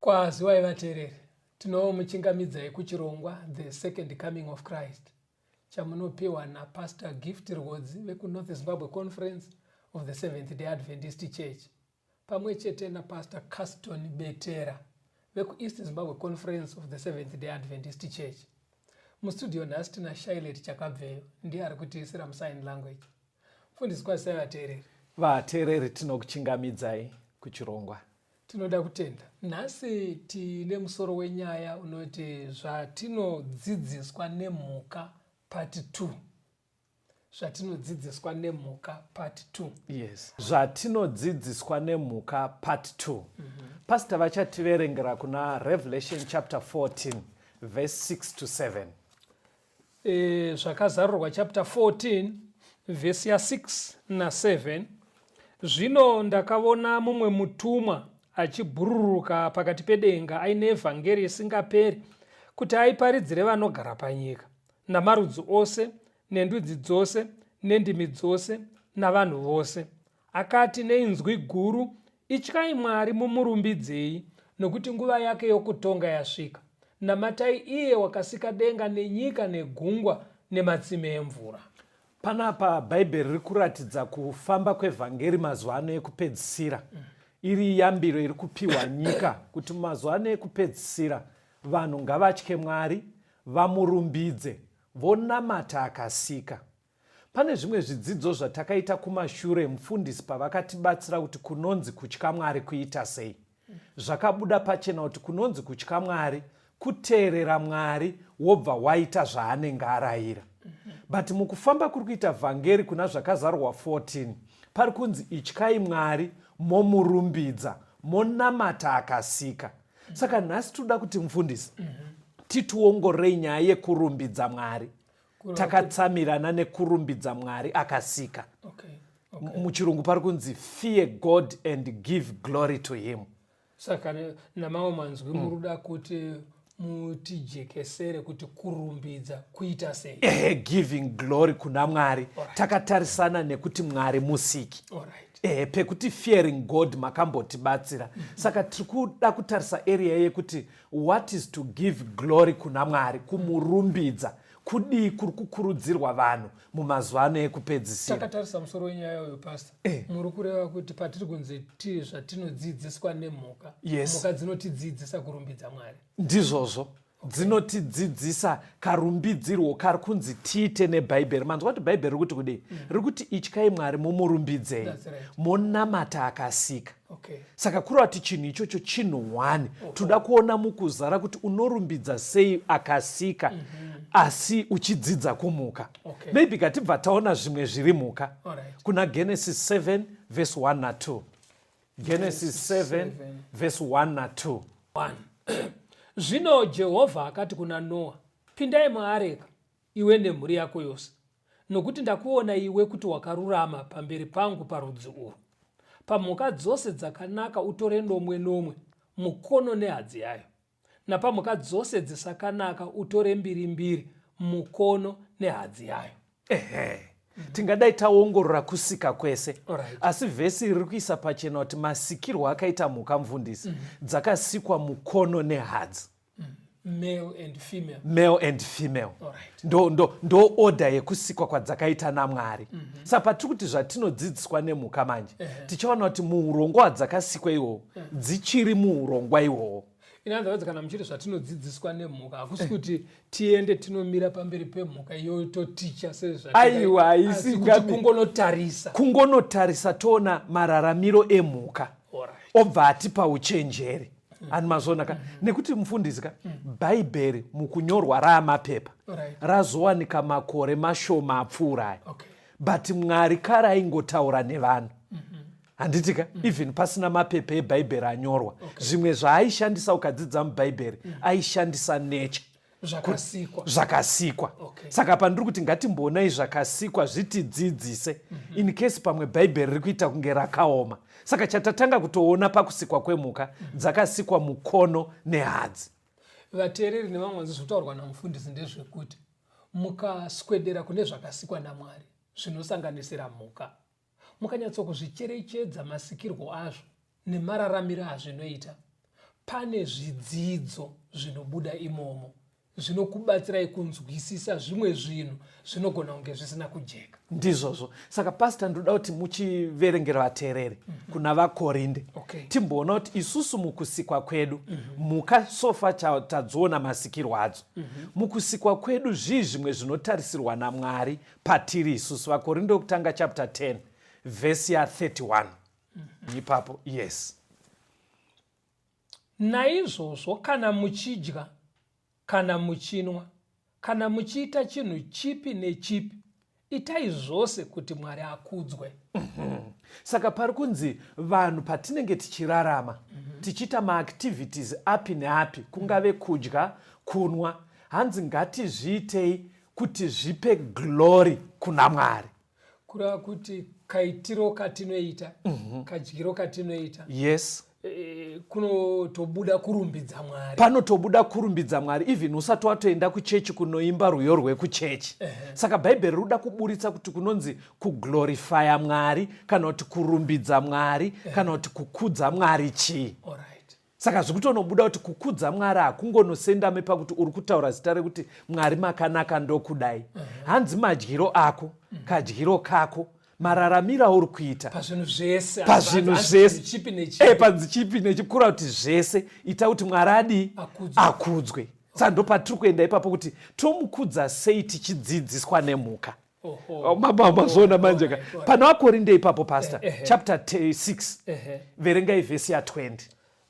Kwaziwai vateereri, tinomuchingamidzai kuchirongwa The Second Coming of Christ chamunopiwa naPastor Gift Rhodzi vekuNorth Zimbabwe Conference of the Seventh-day Adventist Church pamwe chete naPastor Caston Betera vekuEast Zimbabwe Conference of the Seventh-day Adventist Church. Mustudio nhasi tina Shailet Chakabveyo ndiye ari kutiisira musign language. Mufundisi kwazisai vateereri. Vateereri tinokuchingamidzai kuchirongwa. Tinoda kutenda. Nhasi tine musoro wenyaya unoti zvatinodzidziswa nemhuka part 2. Zvatinodzidziswa nemhuka part 2. Yes. Zvatinodzidziswa nemhuka part 2. Pastor vachativerengera kuna Revelation chapter 14 verse 6 to 7. Zvakazarurwa chapter 14 verse ya 6 na 7. Zvino ndakaona mumwe mutumwa achibhururuka pakati pedenga aine evhangeri isingaperi kuti aiparidzire vanogara panyika namarudzi ose nendudzi dzose nendimi dzose navanhu vose. Akati neinzwi guru, ityai Mwari mumurumbidzei, nokuti nguva yake yokutonga yasvika. Namatai iye wakasika denga nenyika negungwa nematsime emvura. Panapa Bhaibheri riri kuratidza kufamba kwevhangeri mazuva ano ekupedzisira. Iri yambiro iri kupiwa nyika kuti mazuva ano ekupedzisira vanhu ngavatye Mwari, vamurumbidze, vonamata akasika. Pane zvimwe zvidzidzo zvatakaita kumashure mufundisi pavakatibatsira kuti kunonzi kutya Mwari kuita sei. Zvakabuda pachena kuti kunonzi kutya Mwari kuteerera Mwari wobva waita zvaanenge arayira. But mukufamba kuri kuita vhangeri kuna zvakazarurwa 14 pari kunzi ityai Mwari momurumbidza, monamata akasika. Saka nhasi toda kuti mufundisi tituongorei nyaya yekurumbidza Mwari. Takatsamirana nekurumbidza Mwari akasika. Muchirungu pari kunzi fear God and give glory to him. Saka namamwe manzwi muruda kuti mutijekesere kuti kurumbidza kuita sei. Giving glory kuna Mwari. Takatarisana nekuti Mwari musiki. Pekuti fearing God makambotibatsira. Saka tirikuda kutarisa area yekuti what is to give glory kuna Mwari, kumurumbidza. Kudii kuri kukurudzirwa vanhu mumazuva ano ekupedzisira. Takatarisa musoro wenyaya uyu pastor. Muri kureva kuti patiri kunzi zvatinodzidziswa nemhuka. Yes. Mhuka dzinotidzidzisa kurumbidza Mwari. Ndizvozvo. Dzinotidzidzisa karumbidzirwo kari kunzi tiite neBhaibheri. Manzwa kuti Bhaibheri rikuti kudii? Rikuti ityai Mwari mumurumbidzei, monamata akasika. Saka kureva kuti chinhu ichocho chinhu 1. Toda kuona mukuzara kuti unorumbidza sei akasika asi uchidzidza kumhuka. Maybe katibva taona zvimwe zviri mhuka. Kuna Genesis 7 verse 1 na 2. Genesis 7 verse 1 na 2. Zvino Jehovha akati kuna Noa, pindai muareka, iwe nemhuri yako yose, nokuti ndakuona iwe kuti wakarurama pamberi pangu parudzi urwu. Pamhuka dzose dzakanaka utore nomwe nomwe, mukono nehadzi yayo. Napamhuka dzose dzisakanaka utore mbiri mbiri, mukono nehadzi yayo. tingadai taongorora kusika kwese. Alright. Asi vhesi riri kuisa pachena kuti masikirwo akaita mhuka mufundisi dzakasikwa mukono nehadzi. Male and female. Alright. Ndo oda yekusikwa kwadzakaita naMwari. Saka patiri kuti zvatinodzidziswa nemhuka manje tichaona kuti muurongwa hwadzakasikwa ihwohwo dzichiri muurongwa ihwohwo. In other words, kana muchiri zvatinodzidziswa nemhuka hakusi kuti tiende tinomira pamberi pemhuka iyoyo toticha aiwa kuti kungonotarisa toona mararamiro emhuka obva atipa uchenjeri. Ani mazonaka nekuti mufundisi ka bhaibheri mukunyorwa raamapepa razowanika makore mashoma apfuura aya, but Mwari kare aingotaura nevanhu. Handitika even pasina mapepa ebhaibheri anyorwa, zvimwe zvaaishandisa ukadzidza mubhaibheri aishandisa nature, zvakasikwa. Saka pandiri kuti ngatimboonai zvakasikwa zvitidzidzise in case pamwe bhaibheri riri kuita kunge rakaoma. Saka chatatanga kutoona pakusikwa kwemhuka dzakasikwa mukono nehadzi. Vateereri nevamwe zvotaurwa namufundisi ndezvekuti mukaswedera kune zvakasikwa naMwari zvinosanganisira mhuka, mukanyatsokuzvicherechedza masikirwo azvo nemararamiro azvinoita, pane zvidzidzo zvinobuda imomo zvinokubatsirai kunzwisisa zvimwe zvinhu zvinogona kunge zvisina kujeka. Ndizvozvo. Saka pastor ndoda kuti muchiverengera vateereri kuna vaKorinde timboona kuti isusu mukusikwa kwedu mhuka sofa tadziona masikirwo adzo. Mukusikwa kwedu zvimwe zvinotarisirwa naMwari patiri isusu. VaKorinde wokutanga chapter 10 verse ya 31 ipapo. Yes. Naizvozvo kana muchidya kana muchinwa kana muchiita chinhu chipi nechipi, itai zvose kuti Mwari akudzwe. Saka pari kunzi vanhu patinenge tichirarama tichiita maactivities api neapi, kungave kudya kunwa, hanzi ngatizviitei kuti zvipe glory kuna Mwari. Kureva kuti kaitiro katinoita, kadyiro katinoita, yes, kunotobuda kurumbidza Mwari. Panotobuda kurumbidza Mwari even usati watoenda kuchechi kunoimba rwiyo rwekuchechi. Saka bhaibheri ruda kuburitsa kuti kunonzi kuglorifya Mwari kana kuti kurumbidza Mwari kana kuti kukudza Mwari chii. Saka zvikutonobuda kuti kukudza Mwari hakungonosendame pakuti uri kutaura zita rekuti Mwari makanaka ndokudai. Hanzi madyiro ako, kadyiro kako, mararamiro auri kuita pazvinhu zvese panzi chipi nechipi, kureva kuti zvese ita kuti Mwari akudzwe. Saka ndo patiri kuenda ipapo kuti tomukudza sei tichidzidziswa nemhuka. Mazoona manje ka pana vaKorinde ipapo pastor chapter 6 verengai vhesi ya 20.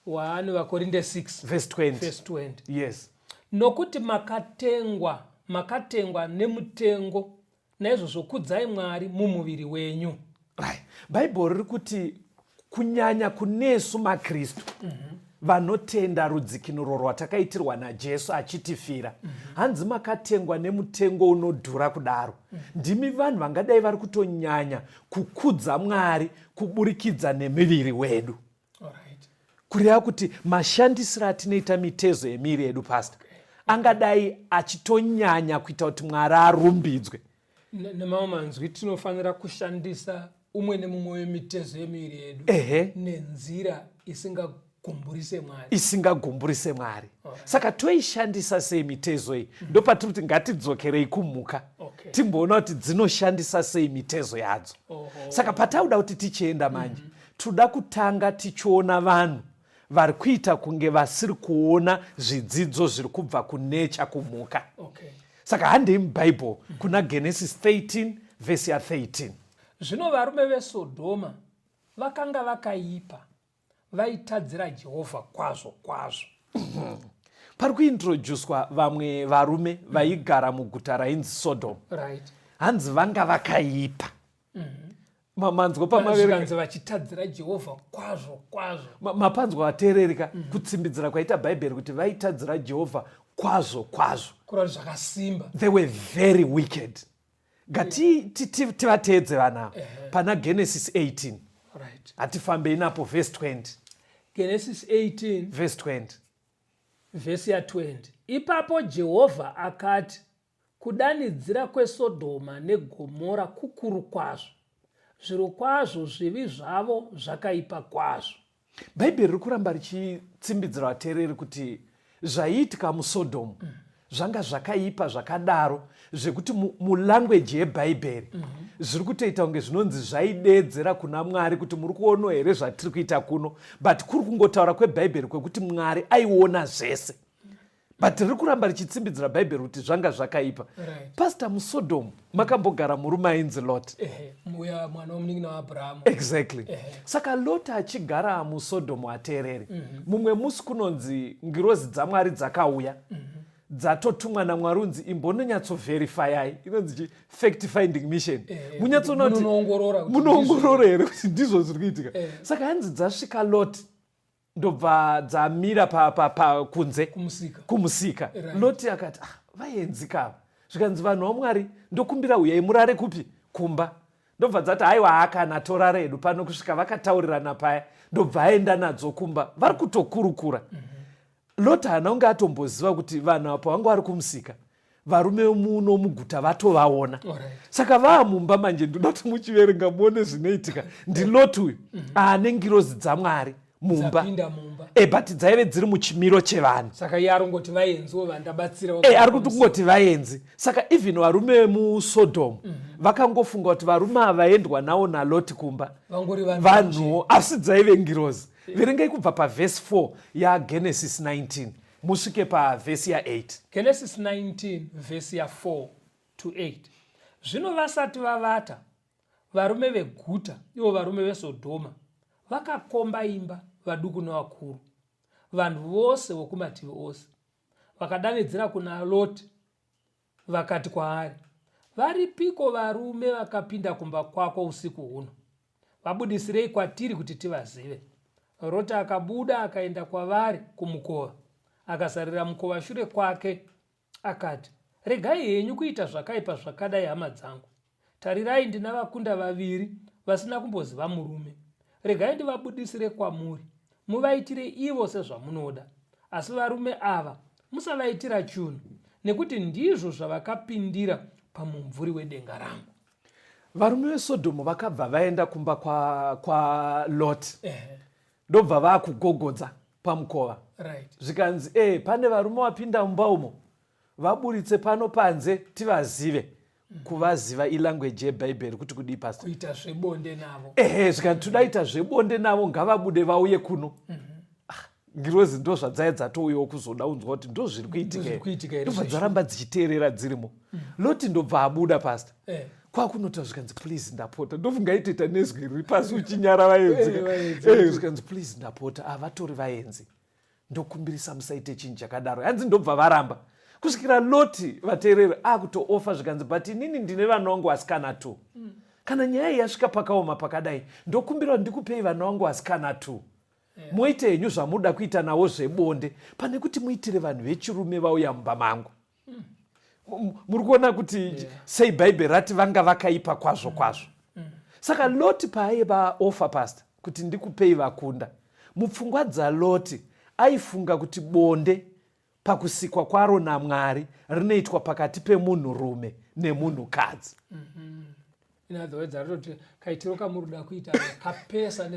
1 vaKorinde 6 verse 20. Yes. Nokuti makatengwa nemutengo, naizvozvo kudzai Mwari mumuviri wenyu. Bhaibheri riri kuti kunyanya kunesu maKristu vanotenda rudzikinuro rwatakaitirwa naJesu achitifira, hanzi makatengwa nemutengo unodhura kudaro. Ndimi vanhu vangadai vari kutonyanya kukudza Mwari kuburikidza nemiviri wedu. Kureva kuti mashandisiro atinoita mitezo yemiviri yedu pastor angadai achitonyanya kuita kuti Mwari arumbidzwe. Nemamwe manzwi tinofanira kushandisa umwe nemumwe wemitezo yemiviri yedu nenzira isingagumburise Mwari. Saka toishandisa sei mitezo iyi? Ndo patiri kuti ngatidzokerei kumhuka timboona kuti dzinoshandisa sei mitezo yadzo. Saka patauda kuti tichienda manje toda kutanga tichiona vanhu vari kuita kunge vasiri kuona zvidzidzo zviri kubva kunecha kumhuka. Saka handei mubhaibheri kuna Genesis 13 verse ya 13. Zvino varume veSodhoma vakanga vakaipa, vaitadzira Jehovha kwazvo. Pari kuintroducwa vamwe varume vaigara muguta rainzi Sodom. Hanzi vanga vakaipa. Mamanzwa pamaverekanzi vachitadzira Jehovha kwazvo. Mapanzwa vateererika kutsimbidzira kwaita bhaibheri kuti vaitadzira Jehovha kwazvo. Kureva zvakasimba. They were very wicked. Tivateedze vanava pana Genesis 18. Hatifambei napo verse 20. Genesis 18 verse 20. Verse ya 20. Ipapo Jehovha akati, kudanidzira kwesodhoma negomora kukuru kwazvo, zviro kwazvo zvivi zvavo zvakaipa kwazvo. bhaibheri riri kuramba richitsimbidzira vateereri kuti zvaiitika musodhomu zvanga zvakaipa zvakadaro zvekuti mulangweji yebhaibheri zviri kutoita kunge zvinonzi zvaidedzera kuna Mwari kuti muri kuona here zvatiri kuita kuno, but kuri kungotaura kwebhaibheri kwekuti Mwari aiona zvese, but riri kuramba richitsimbidzira bhaibheri kuti zvanga zvakaipa. Pastor, musodhomu makambogara murume ainzi Lot. Muya mwana womunin'ina waAbhurahamu. Exactly. Saka Lot achigara musodhomu ateereri, mumwe musi kunonzi ngirozi dzaMwari dzakauya dzatotumwa naMwari unzi imbononyatsoverifyai, inonzi fact finding mission. Munyatsoona kuti munoongorora here kuti ndizvo zviri kuitika. Saka hanzi dzasvika Lot ndobva dzamira kunze kumusika. Loti akati vaenzikava zvikanzi vanhu vaMwari ndokumbira uyai murare kupi kumba, ndobva dzati haiwa kana torara hedu pano kusvika vakataurirana paya, ndobva aenda nadzo kumba vari kutokurukura. Loti haana unge atomboziva kuti vanhu apa vanga vari kumusika varume muno muguta vatovaona. Saka vaamumba manje, ndoda kuti muchiverenga muone zvinoitika. Ndiloti uyu aane ngirozi dzaMwari mumba, but dzaive dziri muchimiro chevanhu. Saka iye arongoti vaenziwo vandabatsira. Ari kuti kungoti vaenzi. Saka even varume vemusodhomu vakangofunga kuti varume ava vaendwa navo naLoti kumba vanhu, asi dzaive ngirozi. Verengai kubva pavhesi 4 yaGenesis 19 musvike pavhesi ya8. Genesis 19 vhesi ya4 to 8. Zvino vasati vavata, varume veguta, ivo varume veSodhoma, vakakomba imba, vaduku nevakuru, vanhu vose vokumativi ose. Vakadanidzira kuna Loti vakati kwaari, varipiko varume vakapinda kumba kwako usiku huno? Vabudisirei kwatiri kuti tivazive. Loti akabuda akaenda kwavari kumukova, akazarira mukova shure kwake, akati, regai henyu kuita zvakaipa zvakadai hama dzangu. Tarirai, ndina vakunda vaviri vasina kumboziva murume. Regai ndivabudisire kwamuri, muvaitire ivo sezvamunoda, asi varume ava musavaitira chinhu, nekuti ndizvo zvavakapindira pamumvuri wedenga rangu. Varume veSodhomu vakabva vaenda kumba kwa Loti. Ndobva vakugogodza pamukova. Zvikanzi pane varume vapinda mumba umo, vaburitse pano panze tivazive. Kuvaziva ilangweji yebhaibheri kuti kudii pastor? Kuita zvebonde navo. Zvikanzi todaita zvebonde navo ngavabude vauye kuno. Ngirozi ndo zvadzai dzatouyawo kuzoda unzwa kuti ndo zviri kuitika here. Ndobva dzaramba dzichiteerera dzirimo. Loti ndobva abuda pastor. Kwakunota zvikanzi please ndapota, ndofunga itoita nezwi riri pasi uchinyara vaenzi. Zvikanzi please ndapota, avatori vaenzi, ndokumbirisa musaite chinhu chakadaro. Hanzi ndobva varamba kusvikira Loti vateereri akutoofa zvikanzi, but inini ndine vana vangu vasikana 2. Kana nyaya yasvika pakaoma pakadai, ndokumbira ndikupei vana vangu vasikana 2. Muite henyu zvamuda kuita nawo zvebonde pane kuti muitire vanhu vechirume vauya mumba mangu. Muri kuona kuti sei bhaibheri rati vanga vakaipa kwazvo kwazvo. Saka Loti paaiva ofa pastor kuti ndikupei vakunda, mupfungwa dzaLoti aifunga kuti bonde pakusikwa kwaro naMwari rinoitwa pakati pemunhurume nemunhukadzi. Kaitiro muruda kuita kapesa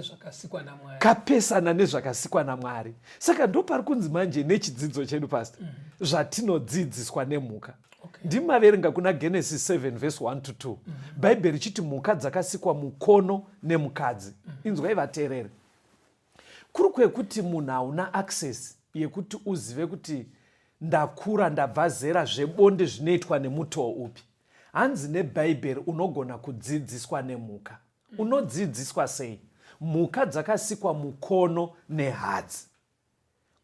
nezvakasikwa naMwari. Saka ndo pari kunzi manje nechidzidzo chedu pastor zvatinodzidziswa nemhuka. Ndimaverenga kuna Genesis 7 verse 1 to 2. Bhaibheri chiti mhuka dzakasikwa mukono nemukadzi. Inzwai vateereri. Kuri kwekuti munhu hauna access yekuti uzive kuti ndakura ndabva zera zvebonde zvinoitwa nemutoo upi. Hanzi nebhaibheri unogona kudzidziswa nemhuka. Unodzidziswa sei? Mhuka dzakasikwa mukono nehadzi.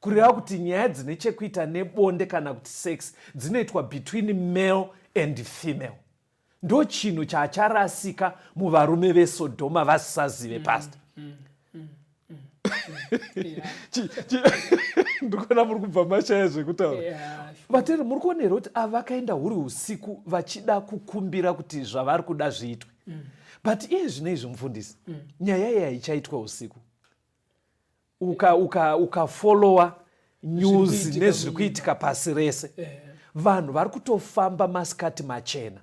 Kureva kuti nyaya dzine chekuita nebonde kana kuti sex dzinoitwa between male and female. Ndo chinhu chacharasika muvarume veSodhoma vasisazive pastor. Ndikuona muri kubva mashaya zvekutaura. Vateri muri kuona here kuti ava vakaenda huri usiku vachida kukumbira kuti zvavari kuda zviitwe. But iye zvinezvi mufundisi, nyaya iyi haichaitwa usiku. Ukafollowa news nezviri kuitika pasi rese, vanhu vari kutofamba masikati machena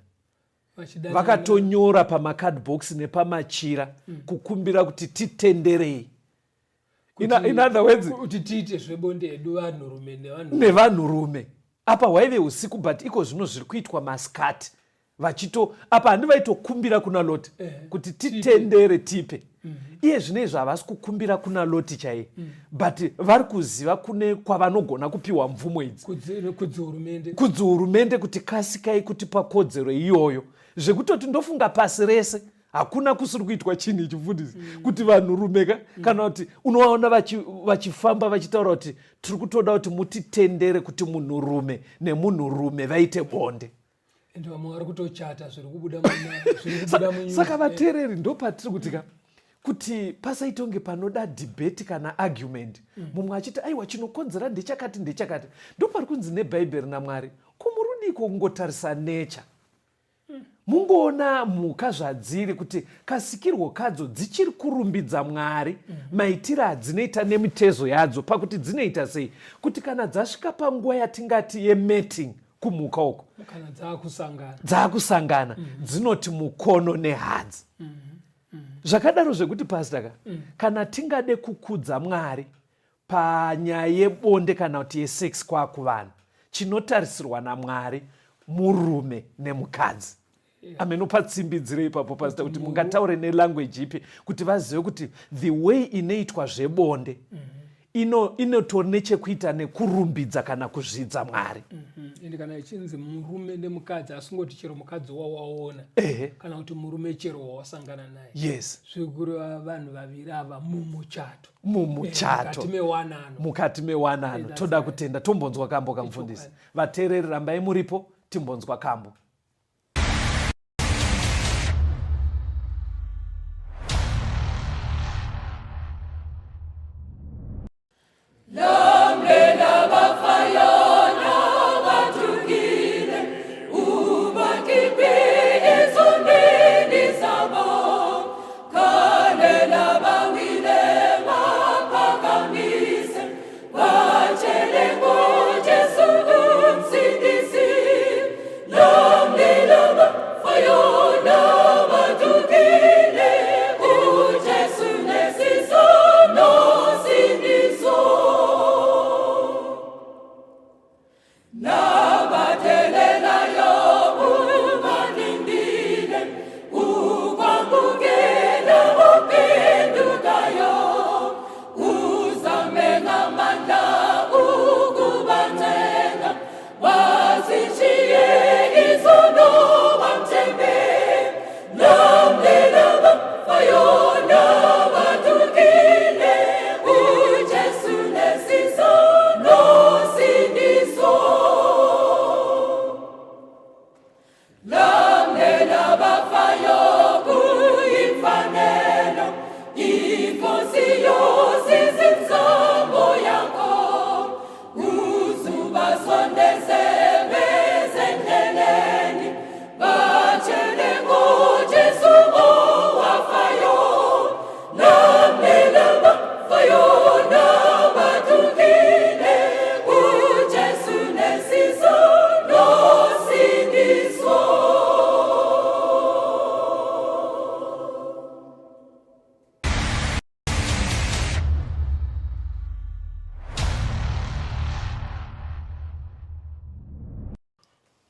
Vachidana- vakatonyora pamakadhibhokisi nepamachira kukumbira kuti titenderei. In other words, kuti tiite zvebonde edu vanhurume nevanhurume. Apa hwaive usiku, but iko zvino zviri kuitwa masikati apa handi vaitokumbira kuna Loti kuti titendere tipe. Iye zvinezvi havasi kukumbira kuna Loti chaiye, but vari kuziva kune kwavanogona kupiwa mvumo idzi kudzihurumende kuti kasikai kuti pakodzero iyoyo zvekutoti ndofunga pasi rese hakuna kusiri kuitwa chinhu ichifundisi kuti vanhurume kana kuti unovaona vachifamba vachitaura kuti tiri kutoda kuti mutitendere kuti munhurume nemunhurume vaite bonde. ende vamwe vari kutochata zviri kubuda saka vateereri ndopatiri kuti pasaite kunge panoda dhibheti kana argument, mumwe achiti aiwa chinokonzera ndechakati ndopari kunzi nebhaibheri naMwari kumurudiko kungotarisa nature. Mungoona mhuka zvadziri kuti kasikirwo kadzo dzichiri kurumbidza Mwari maitiro adzinoita nemitezo yadzo, pakuti dzinoita sei kuti kana dzasvika panguva yatingati yemating kumhuka uko kana dzakusangana dzinoti mukono nehadzi. Zvakadaro zvekuti pasitaka kana tingade kukudza Mwari panyaya yebonde kana kuti yesex kwakuvanhu, chinotarisirwa naMwari murume nemukadzi. Amenopa tsimbidzire ipapo pasita kuti mungataure nelanguage ipi kuti vazive kuti the way inoitwa zvebonde inotori nechekuita nekurumbidza kana kuzvidza Mwari. Ende kana ichinzi murume nemukadzi asingoti chero mukadzi wawaona kana kuti murume chero wawasangana naye. Yes. Zvikureva vanhu vaviri ava mumuchato mukati mewanano. Toda kutenda. Tombonzwa kambo kamufundisi. Vateereri rambai muripo, timbonzwa kambo.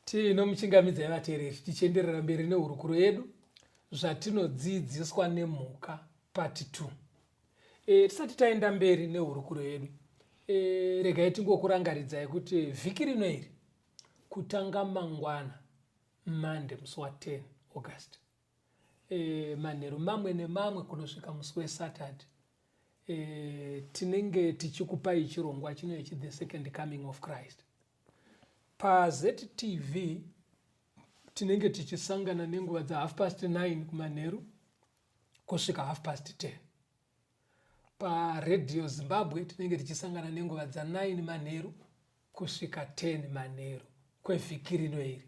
tinomuchingamidzai vateereri tichienderera mberi nehurukuro yedu zvatinodzidziswa nemhuka part 2. Tisati taenda mberi nehurukuro yedu, regai tingokurangaridzai kuti vhiki rino iri kutanga mangwana Mande musi wa10 August, manheru mamwe nemamwe kunosvika musi weSaturday, tinenge tichikupai chirongwa chinoichi the second coming of Christ. PaZTV tinenge tichisangana nenguva dza 9:30 kumanheru kusvika 10:30. PaRadio Zimbabwe tinenge tichisangana nenguva dza 9 manheru kusvika 10 manheru kwevhiki rino iri.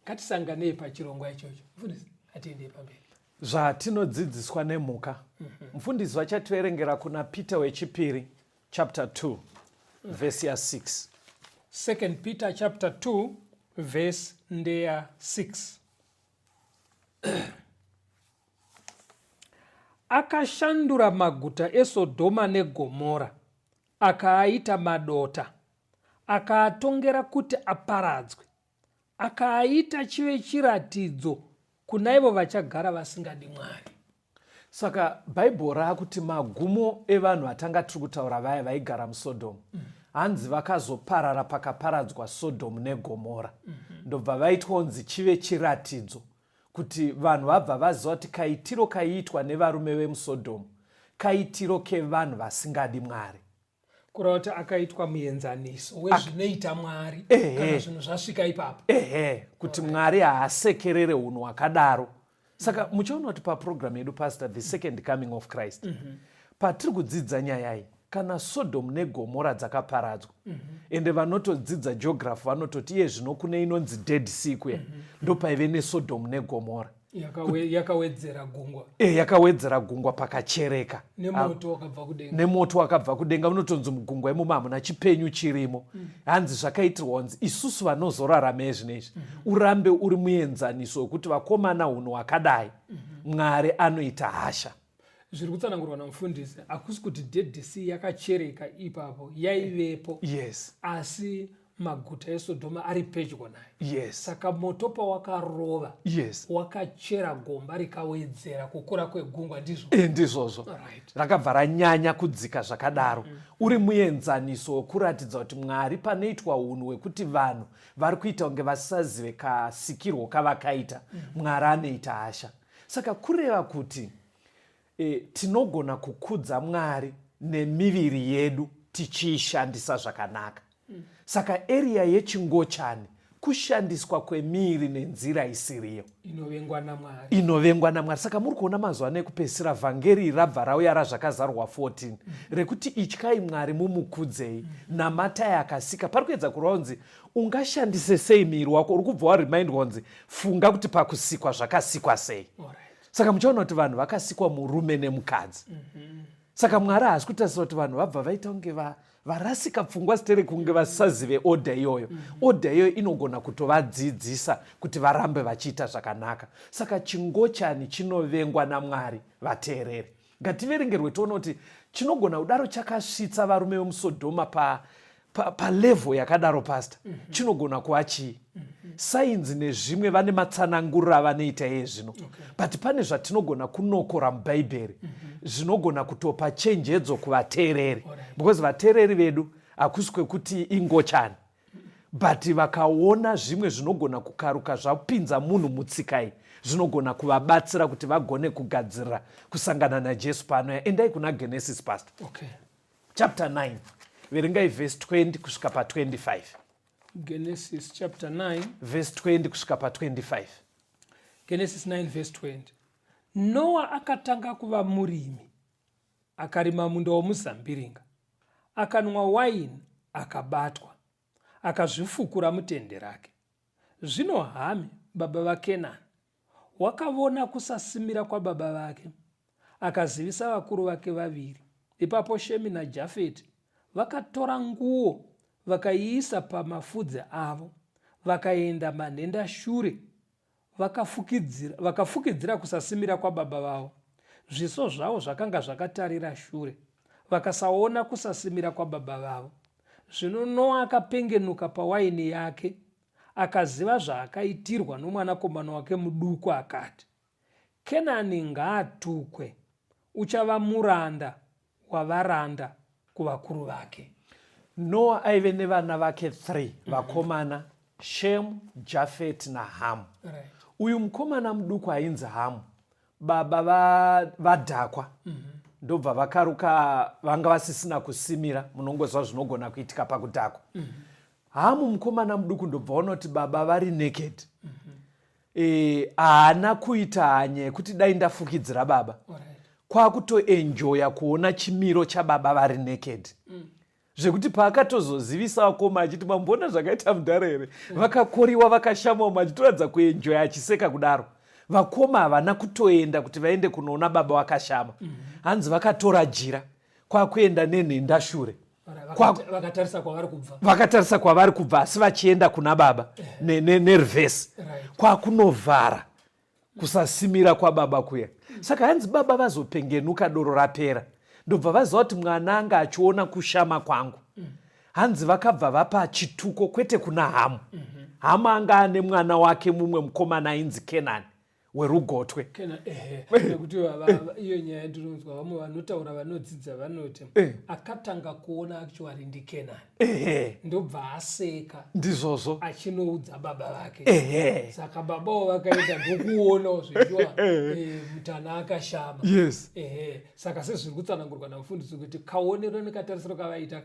Ngatisanganei pachirongwa ichocho. Mufundisi atiendei pamberi. Zvatinodzidziswa nemhuka. Mufundisi vachativerengera kuna Peter wechipiri chapter 2 verse 6. 2 Peter chapter 2 verse ndeya 6. Akashandura maguta eSodhoma neGomora akaaita madota, akaatongera kuti aparadzwe, akaaita chive chiratidzo kuna ivo vachagara vasingadi Mwari. Saka bhaibheri rakuti magumo evanhu vatanga tiri kutaura vaya vaigara muSodhomu hanzi vakazoparara pakaparadzwa Sodhomu neGomora. Ndobva vaitwa kunzi chive chiratidzo kuti vanhu vabva vaziva kuti kaitiro kaiitwa nevarume vemuSodhomu kaitiro kevanhu vasingadi Mwari. Kureva kuti akaitwa muenzaniso wezvinoita Mwari kana zvinhu zvasvika ipapo. Kuti Mwari haasekerere unhu hwakadaro. Saka muchaona kuti papurogiramu yedu pastor, the second coming of Christ, patiri kudzidza nyaya iyi, kana Sodhomu neGomora dzakaparadzwa, ende vanotodzidza geography vanototi iye zvino kune inonzi Dead Sea kuya, ndopaive neSodhomu neGomora. Yakawedzera gungwa. Yakawedzera gungwa pakachereka. Nemoto wakabva kudenga. Unotonzi mugungwa imomo hamuna chipenyu chirimo. Hanzi zvakaitirwa kunzi isusu vanozorarama ezvinezvi urambe uri muenzaniso wekuti vakomana hunhu hwakadai Mwari anoita hasha. Zviri kutsanangurwa namufundisi hakusi kuti Dead Sea yakachereka ipapo, yaivepo. Yes. Asi maguta eSodhoma ari pedyo nayo. Yes. Saka moto pawakarova, yes, wakachera gomba rikawedzera kukura kwegungwa ndizvo. Ndizvozvo. Rakabva ranyanya kudzika zvakadaro. Uri muenzaniso wekuratidza kuti Mwari panoitwa unhu hwekuti vanhu vari kuita kunge vasazive kasikirwo kavakaita, Mwari anoita hasha. Saka kureva kuti tinogona kukudza Mwari nemiviri yedu tichiishandisa zvakanaka. Saka area yechingochani kushandiswa kwemiri nenzira isiriyo inovengwa naMwari. Saka muri kuona mazuva nekupedzisira vhangeri rabva rauya razvakazarwa 14 rekuti ityai Mwari mumukudzei, namatai akasika. Pari kuedza kureva kunzi ungashandise sei miri wako, uri kubva warimindwa kunzi funga kuti pakusikwa zvakasikwa sei. Saka muchaona kuti vanhu vakasikwa murume nemukadzi. Saka Mwari haasi kutasira kuti vanhu vabva vaita kunge varasika pfungwa sitere kunge vasazive oda iyoyo. Oda iyoyo inogona kutovadzidzisa kuti varambe vachiita zvakanaka. Saka chingochani chinovengwa naMwari vateereri. Ngativerengerwe toona kuti chinogona kudaro chakasvitsa varume vemuSodhoma palevho yakadaro pastor. Chinogona kuva chii? Sainzi nezvimwe vane matsananguriro avanoita iye zvino. But pane zvatinogona kunokora mubhaibheri zvinogona kutopa chenjedzo kuvateereri. Because vateereri vedu hakusi kwekuti ingochani, but vakaona zvimwe zvinogona kukaruka zvapinza munhu mutsika iyi zvinogona kuvabatsira kuti vagone kugadzirira kusangana naJesu panouya. Endai kuna Genesis pastor. Chapter 9. Verengai verse 20 kusvika pa25. Genesis chapter 9 verse 20 kusvika pa25. Genesis 9 verse 20. Noa akatanga kuva murimi, akarima munda womuzambiringa, akanwa waini, akabatwa, akazvifukura mutende rake. Zvino Hami, baba vaKenani, wakavona kusasimira kwababa vake, akazivisa vakuru vake vaviri. Ipapo Shemi naJafeti vakatora nguo vakaiisa pamafudzi avo, vakaenda manhenda shure, vakafukidzira kusasimira kwababa vavo. Zviso zvavo zvakanga zvakatarira shure, vakasaona kusasimira kwababa vavo. Zvino Noa akapengenuka pawaini yake, akaziva zvaakaitirwa nomwanakomana wake muduku, akati, Kenani ngaatukwe, uchava muranda wavaranda kuvakuru vake. Noa aive nevana vake 3 vakomana, Shemu, Jafeti naHamu. Uyu mukomana muduku ainzi Hamu, baba vadhakwa. Ndobva vakaruka, vanga vasisina kusimira, munongozva zvinogona kuitika pakudhakwa. Hamu mukomana muduku ndobva ona kuti baba vari naked. Haana kuita hanya yekuti dai ndafukidzira baba. Kwakutoenjoya kuona chimiro chababa vari naked. Zvekuti paakatozozivisa vakoma achiti mambona zvakaita mudhara here, vakakoriwa vakashamawo machitoradza kuenjoya achiseka kudaro. Vakoma havana kutoenda kuti vaende kunoona baba vakashama. Hanzi vakatora jira kwakuenda nenhenda shure. vakatarisa kwavari kubva vakatarisa kwavari kubva asi vachienda kuna baba nerivhesi kwakunovhara kusasimira kwababa kuya. Saka hanzi baba vazopengenuka doro rapera ndobva vaziva kuti mwana anga achiona kushama kwangu. Hanzi vakabva vapa chituko kwete kuna Hamu. Hamu anga ane mwana wake mumwe mukomana ainzi Kenani werugotwe. Nekuti iyo nyaya ndinonzwa vamwe vanotaura vanodzidza vanoti akatanga kuona actually ndiKenani ndobva aseka ndizvozvo achinoudza baba vake. Saka babavo vakaenda ndokuonawo zvichiwa mutana akashama. Saka sezviri kutsanangurwa namufundisi kuti kaonero nekatarisiro kavaita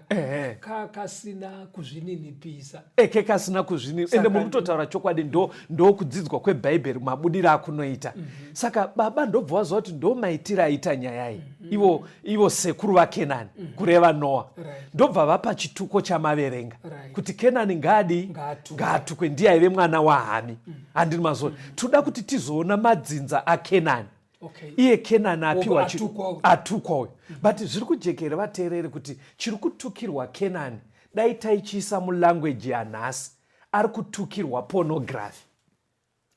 kasina kuzvininipisa kasina kuzvininipisa. Ende mukutotaura chokwadi ndo kudzidzwa kwebhaibheri mabudiro akunoita. Saka baba ndobva waziva kuti ndo maitiro aita nyaya iyi ivo sekuru vaKenani kureva Noa. Ndobva vapa chituko chamaverenga kuti Kenani ngaatukwe ndiye aive mwana waHami. Handini mazoni toda kuti tizoona madzinza aKenani. Iye Kenani apiwa atukwawo. But zviri kujekera vateereri kuti chiri kutukirwa Kenani dai taichiisa mulangweji yanhasi ari kutukirwa pornography,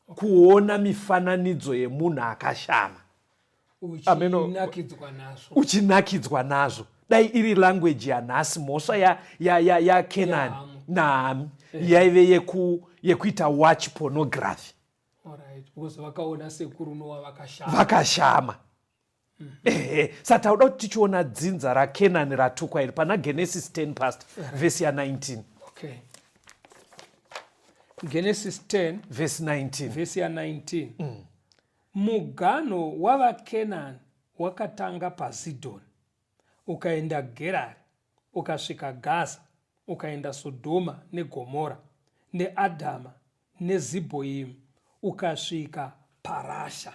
kuona mifananidzo yemunhu akashama uchinakidzwa nazvo. Dai iri langweji yanhasi mhosva yaKenani naHami yaive yekuita watch pornography. Vakaona sekuru Noa vakashama. Saka tauda kuti tichiona dzinza raKenani ratukwa iri pana Genesis 10 past vhesi ya19. Genesis 10 verse 19. Vhesi ya19. Mugano wavaKenani wakatanga paZidhoni ukaenda Gerari ukasvika Gaza ukaenda Sodhoma neGomora neAdhama neZibhoimu ukasvika Parasha.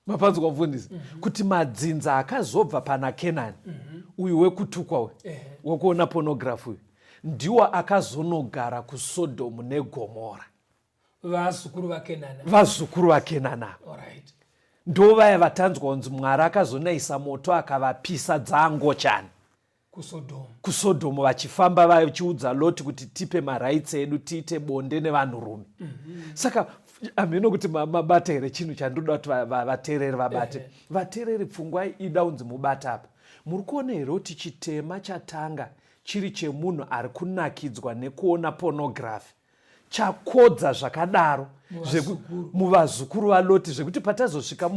Mapanzwa mufundisi kuti madzinza akazobva pana Kenani uyu wekutukwa uyu wokuona pornography uyu ndiwo akazonogara kuSodhomu neGomora. Vazukuru vaKenani ava ndo vaya vatanzwa kunzi Mwari akazonaisa moto akavapisa dzangochani kuSodhomu vachifamba vachiudza Loti kuti tipe maraits edu tiite bonde nevanhurume. Saka ameno kuti mabata here chinhu chandoda kuti vateereri vabate. Vateereri pfungwa ida unzi mubata apa. Muri kuona here kuti chitema chatanga chiri chemunhu ari kunakidzwa nekuona pornography chakodza zvakadaro muvazukuru vaLoti zvekuti patazosvika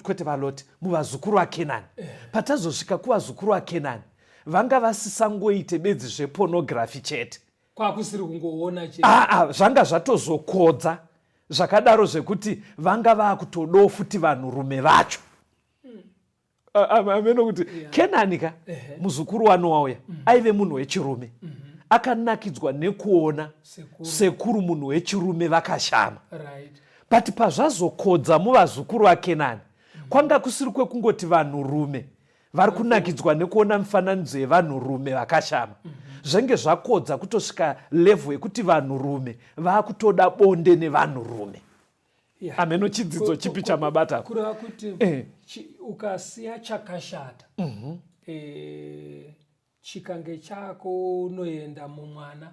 kwete vaLoti muvazukuru vaKenani patazosvika kuvazukuru vaKenani vanga vasisangoite bedzi zvepornography chete kwakusiri kungoona zvanga zvatozokodza zvakadaro zvekuti vanga vakutodawo futi vanhurume vacho. Ameno kuti Kenani ka muzukuru waNoa uya aive munhu wechirume akanakidzwa nekuona sekuru munhu wechirume vakashama. But pazvazokodza muvazukuru vaKenani kwanga kusiri kwekungoti vanhurume vari kunakidzwa nekuona mifananidzo yevanhurume vakashama. Zvenge zvakodza kutosvika level yekuti vanhurume vakutoda bonde nevanhurume. Ameno chidzidzo chipi chamabata kureva kuti ukasiya chakashata chikange chako unoenda mumwana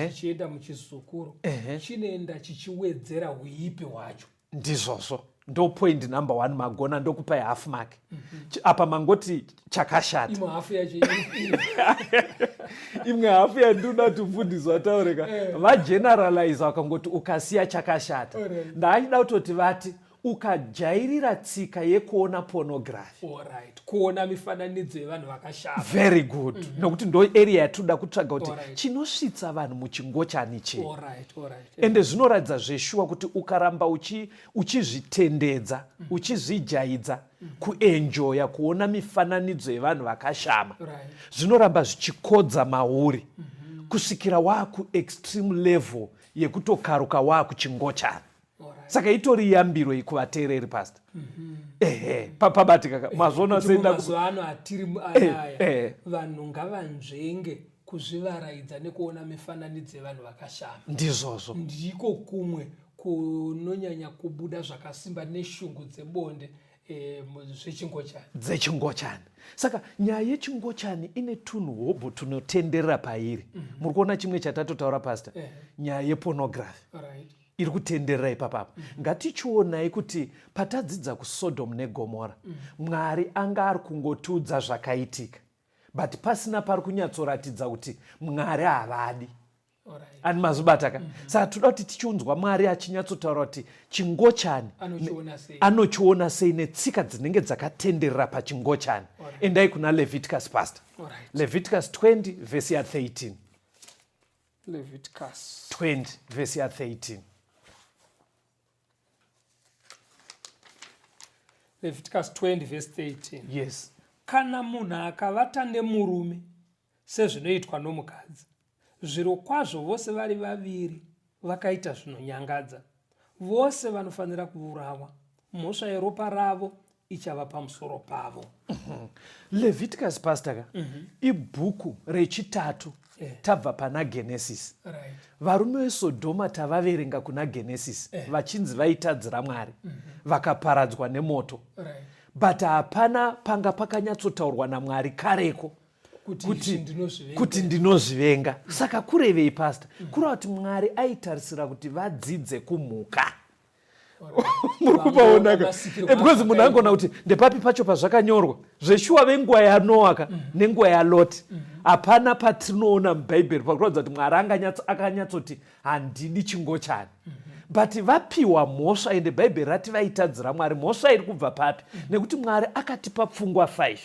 chichienda muchizukuru chinoenda chichiwedzera uipi hwacho. Ndizvozvo ndo point number 1 magona ndokupai half mark. Apa mangoti chakashata imwe hafu yacho imwe hafu yandinoda kufundiswa vataureka vageneralize vakangoti ukasiya chakashata. Ndaachida kutoti vati ukajairira tsika yekuona pornography. Kuona mifananidzo yevanhu vakashama. Very good. Nokuti ndo area yatoda kutsvaga kuti chinosvitsa vanhu muchingochani chii. Ende zvinoratidza zveshuwa kuti ukaramba uchizvitendedza uchizvijaidza kuenjoya kuona mifananidzo yevanhu vakashama zvinoramba zvichikodza mauri kusvikira waku extreme level yekutokaruka wakuchingochani. Saka itori yambiro ikuvateereri pastor. Pabatika mazvona senda mazvano atiri anaya vanhu ngavanzvenge kuzvivaraidza nekuona mifananidzo yevanhu vakashama. Ndizvozvo ndiko kumwe kunonyanya kubuda zvakasimba neshungu dzebonde zvechingochani dzechingochani. Saka nyaya yechingochani ine tunhu hobho tunotenderera pairi. Muri kuona chimwe chatatotaura pastor, nyaya yepornography iri kutenderera ipapapo. Ngatichionai kuti patadzidza kuSodom neGomora, Mwari anga ari kungotiudza zvakaitika, but pasina pari kunyatsoratidza kuti Mwari havadi. Ani mazubataka. Saka toda kuti tichiunzwa Mwari achinyatsotaura kuti chingochani anochiona sei netsika dzinenge dzakatenderera pachingochani. Endai kuna Leviticus pastor. Leviticus 20 verse ya 13. Leviticus 20 verse ya 13. Leviticus 20 verse 13. Yes. Kana munhu akavata nemurume sezvinoitwa nomukadzi, zviro kwazvo vose vari vaviri vakaita zvinonyangadza, vose vanofanira kuurawa, mhosva yeropa ravo ichava pamusoro pavo. Leviticus pastor ibhuku rechitatu tabva pana Genesis. Varume veSodoma tavaverenga kuna Genesis vachinzi vaitadzira Mwari vakaparadzwa nemoto. But hapana panga pakanyatsotaurwa naMwari kareko kuti ndinozvivenga. Saka kurevei pastor? Kureva kuti Mwari aitarisira kuti vadzidze kumhuka. Muri kupaonaka because munhu angona kuti ndepapi pacho pazvakanyorwa zveshuwa venguva yaNoa nenguva yaLoti. Hapana patinoona mubhaibheri pakuratidza kuti Mwari akanyatsoti handidi chingochani. But vapiwa mhosva, ende bhaibheri rati vaitadzira Mwari. Mhosva iri kubva papi? Nekuti Mwari akatipa pfungwa 5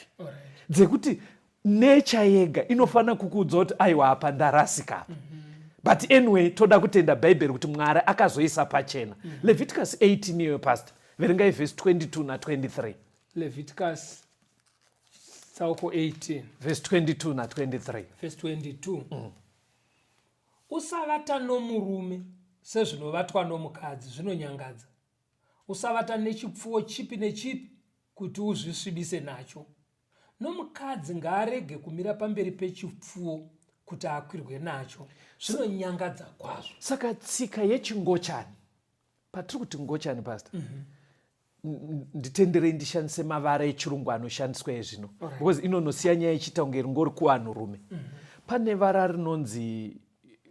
dzekuti nature yega inofanira kukuudza kuti aiwa apa ndarasika. But anyway, toda kutenda bhaibheri kuti Mwari akazoisa pachena. Leviticus 18 iyoyo pastor, verengai verse 22 na 23. Leviticus tsauko 18 verse 22 na 23. verse 22. Usavata nomurume sezvinovatwa nomukadzi, zvinonyangadza. Usavata nechipfuwo chipi nechipi kuti uzvisvibise nacho. Nomukadzi ngaarege kumira pamberi pechipfuwo kuti akwirwe nacho, zvinonyangadza kwazvo. Saka tsika yechingochani, patiri kuti ngochani pastor, nditenderei ndishandise mavara echirungu anoshandiswa ezvino, because inonosiya nyaya ichiita kunge ringori kuvanhurume. Pane vara rinonzi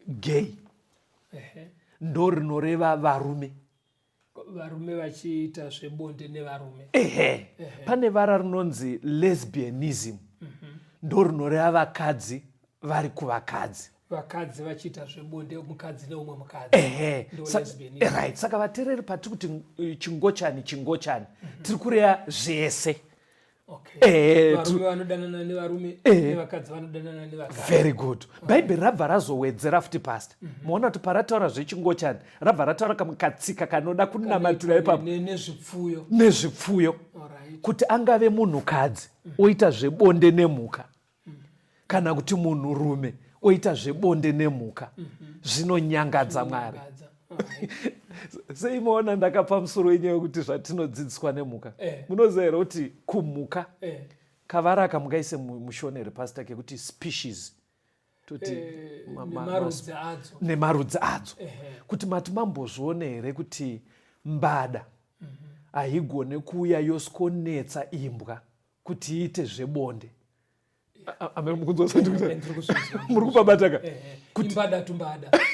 gay, ndo rinoreva varume vachiita zvebonde nevarume. Pane vara rinonzi lesbianism, ndo rinoreva vakadzi vari kuvakadzi. Vakadzi vachiita zvebonde mukadzi neumwe mukadzi. Right. Saka vateereri patiri kuti chingochani tiri kureva zvese. Varume vanodanana nevarume nevakadzi vanodanana nevakadzi. Very good. Bhaibheri rabva razowedzera futi pastor. Muona kuti parataura zvechingochani rabva rataura katsika kanoda kunamatira ipapo nezvipfuyo kuti angave munhukadzi oita zvebonde nemhuka kana kuti munhurume oita zvebonde nemhuka, zvinonyangadza Mwari. Seimaona ndakapa musoro wenyaya yekuti zvatinodzidziswa nemhuka. Munoziva here kuti kumhuka kavara kamungaise mushoneri pastor kekuti species, toti nemarudzi adzo, kuti mati mambozvione here kuti mbada haigone kuuya yoskonetsa imbwa kuti iite zvebonde. Muri kupabataka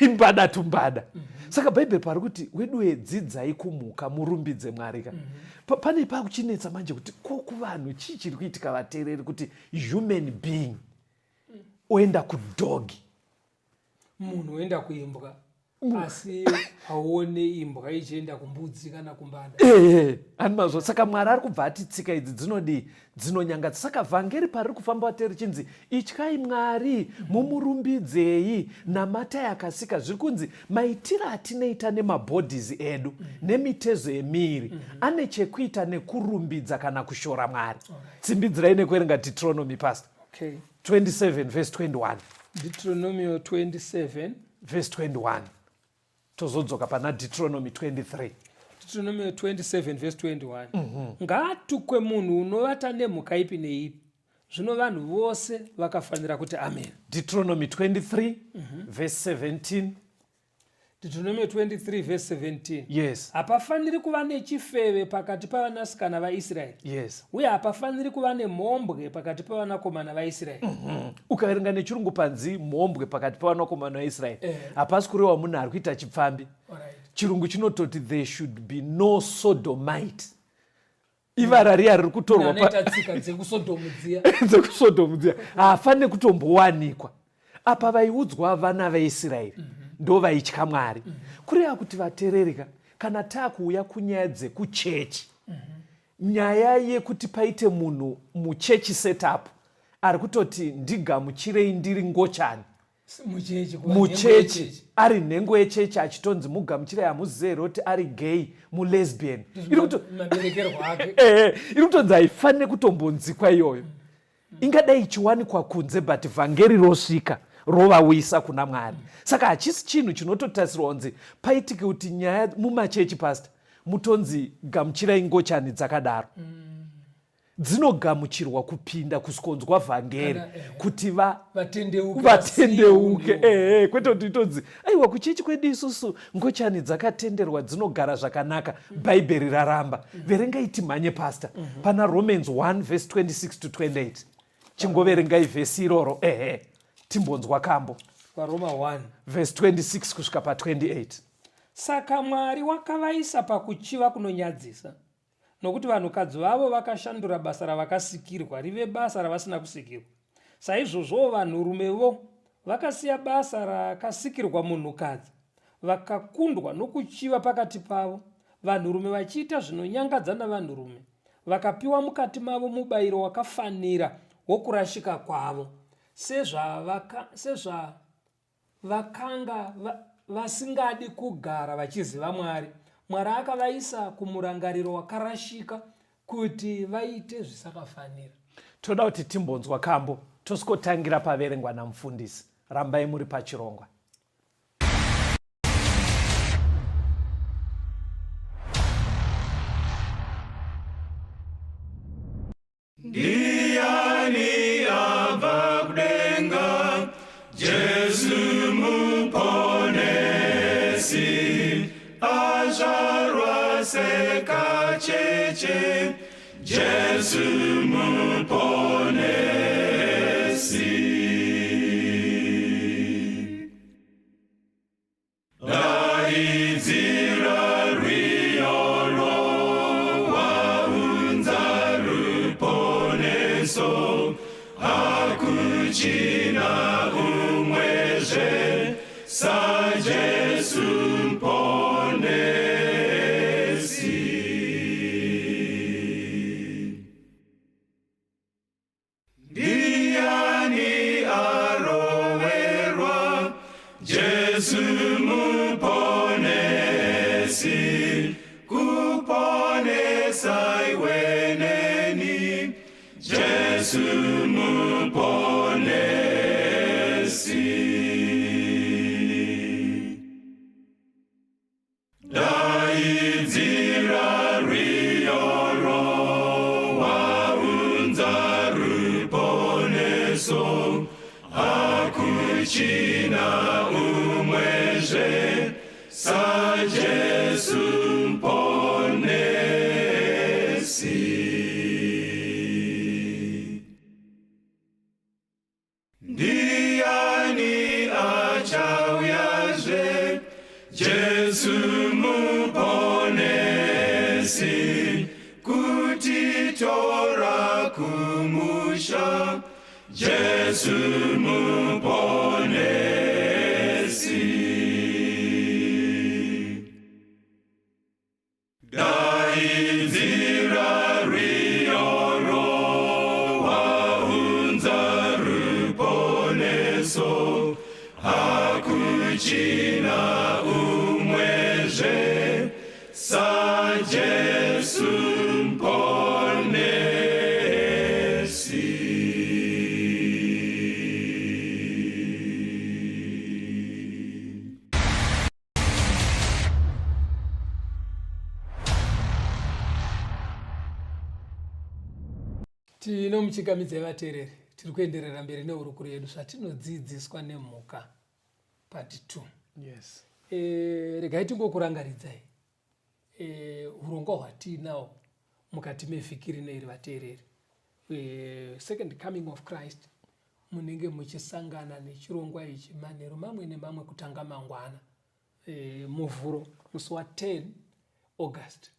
imbada tumbada. Saka bhaibheri pari kuti wedu dzidzai kumhuka murumbidze Mwari. Pane pakuchinetsa manje kuti kuvanhu chii chiri kuitika vateereri kuti human being oenda kudogi, munhu oenda kuimbwa asi hauone imbwa ichienda kumbudzi kana kumbada. Animazvo. Saka Mwari ari kubva ati tsika idzi dzinonyangadza. Saka vhangeri pariri kufamba vateri chinzi ityai Mwari, mumurumbidzei, namatai akasika. Zviri kunzi maitiro atinoita nemabhodhizi edu nemitezo yemiri ane chekuita nekurumbidza kana kushora Mwari. Tsimbidzirai nekuerenga Deuteronomy pastor 27 verse 21. Deuteronomy 27 verse 21. Tozodzoka pana Deuteronomy 23. Deuteronomy 27 verse 21. Ngaatukwe munhu unovata nemhuka ipi neipi. Zvino vanhu vose vakafanira kuti amen. Deuteronomy 23 verse 17. Deuteronomy 23 verse 17. Yes. Hapafaniri kuva nechifeve pakati pavanasikana vaIsraeri. Yes. Uye hapafaniri kuva nemhombwe pakati pavanakomana vaIsraeri. Ukaverenga nechirungu panzi mhombwe pakati pavanakomana vaIsraeri hapasi kureva munhu ari kuita chipfambi. Chirungu chinototi there should be no sodomite. Ivara riya riri kutorwa dzekusodomu haafaniri kutombowanikwa. Apa vaiudzwa vana vaIsraeri ndo vaitya Mwari. Kureva kuti vaterereka, kana taakuuya kunyaya dzekuchechi, nyaya yekuti paite munhu muchechi setup ari kutoti ndigamuchirei ndiri ngochani muchechi ari nhengo yechechi achitonzi mugamuchirei hamuzere kuti ari gay mulesbian. Iri kutonzi haifanire kutombonzikwa iyoyo. Ingadai ichiwanikwa kunze but vhangeri rosvika rovawisa kuna Mwari. Saka hachisi chinhu chinototarisirwa kunzi paitike kuti nyaya mumachechi pastor mutonzi gamuchirai ngochani dzakadaro. Dzinogamuchirwa kupinda kuskonzwa vhangeri kuti vatendeuke. Kwete kuti itonzi aiwa kuchechi kwedu isusu ngochani dzakatenderwa dzinogara zvakanaka. Bhaibheri raramba. Verengai timhanye pastor pana Romans 1 verse 26 to 28. Chingoverengai vhesi iroro timbonzwa kambo. Roma 1 verse 26 kusvika pa28. Saka Mwari wakavaisa pakuchiva kunonyadzisa, nokuti vanhukadzi vavo vakashandura basa ravakasikirwa rive basa ravasina kusikirwa. Saizvozvo vanhurumevo vakasiya basa rakasikirwa munhukadzi, vakakundwa nokuchiva pakati pavo, vanhurume vachiita zvinonyangadza navanhurume, vakapiwa mukati mavo mubayiro wakafanira wokurashika kwavo, sezvavakanga vasingadi kugara vachiziva Mwari. Mwari akavaisa kumurangariro wakarashika kuti vaite zvisakafanira. Toda kuti timbonzwa kambo tosikotangira paverengwa namufundisi. Rambai muri pachirongwa. Ndiani abva kudenga, Jesu muponesi, azvarwa sekacheche, Jesu muponesi. Daidzira rwiyo waunza ruponeso, hakuchina umwezve saJesu muponesi. Ndiani aroverwa, Jesu muponesi, kuponesa iwe neni, Jesu muponesi. Daidzira rwiyo waunza ruponeso, hakuchina umwezve saJesu muponesi. Ndiani achauyazve, Jesu muponesi, kutitora kumusha, Jesu muponesi. Daidzira rwiyo waunza ruponeso, hakuchina umwezve saJesu muponesi. Tino muchingamidzo yevateereri tiri kuenderera mberi neurukuru yedu zvatinodzidziswa nemhuka part 2. Yes. regai tingokurangaridzai urongwa hwatiinawo mukati mevhiki rino iri vateereri. Second coming of Christ munenge muchisangana nechirongwa ichi manheru mamwe nemamwe kutanga mangwana muvhuro musi wa10 August.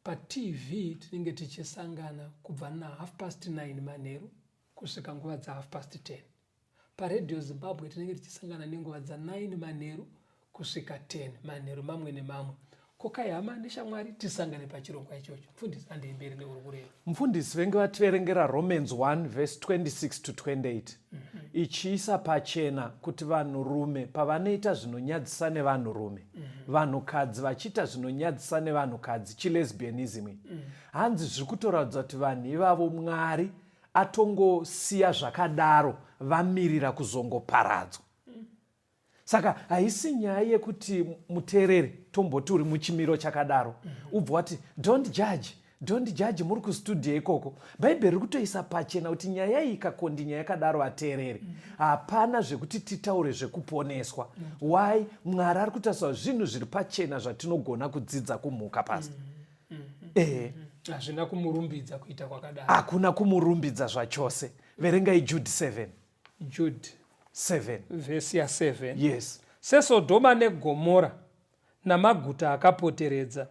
PaTV tinenge tichisangana kubva na9:30 manheru kusvika nguva dza10:30. PaRadio Zimbabwe tinenge tichisangana nenguva dza9 manheru kusvika 10 manheru mamwe nemamwe. Kokai hama neshamwari tisangane pachirongwa ichocho. Mufundisi andei mberi neuri kureva. Mufundisi venge vativerengera Romans 1 verse 26 to 28 ichiisa pachena kuti vanhurume pavanoita zvinonyadzisa nevanhurume, vanhukadzi vachiita zvinonyadzisa nevanhukadzi, chilesbianism, hanzi zviri kutoratidza kuti vanhu ivavo Mwari atongosiya zvakadaro vamirira kuzongoparadzwa. Saka haisi nyaya yekuti muteereri tomboti uri muchimiro chakadaro ubva wati don't judge muri kustudio ikoko. Bhaibheri riri kutoisa pachena kuti nyaya iyi ikakondi nyaya yakadaro vateereri hapana zvekuti titaure zvekuponeswa. Why? Mwari ari kutariswa zvinhu zviri pachena zvatinogona kudzidza kumhuka pasi. Hazvina kumurumbidza kuita kwakadaro. Hakuna kumurumbidza zvachose. Verengai Jude 7. Jude 7 vhesi ya7. Yes. SeSodoma neGomora namaguta akapoteredza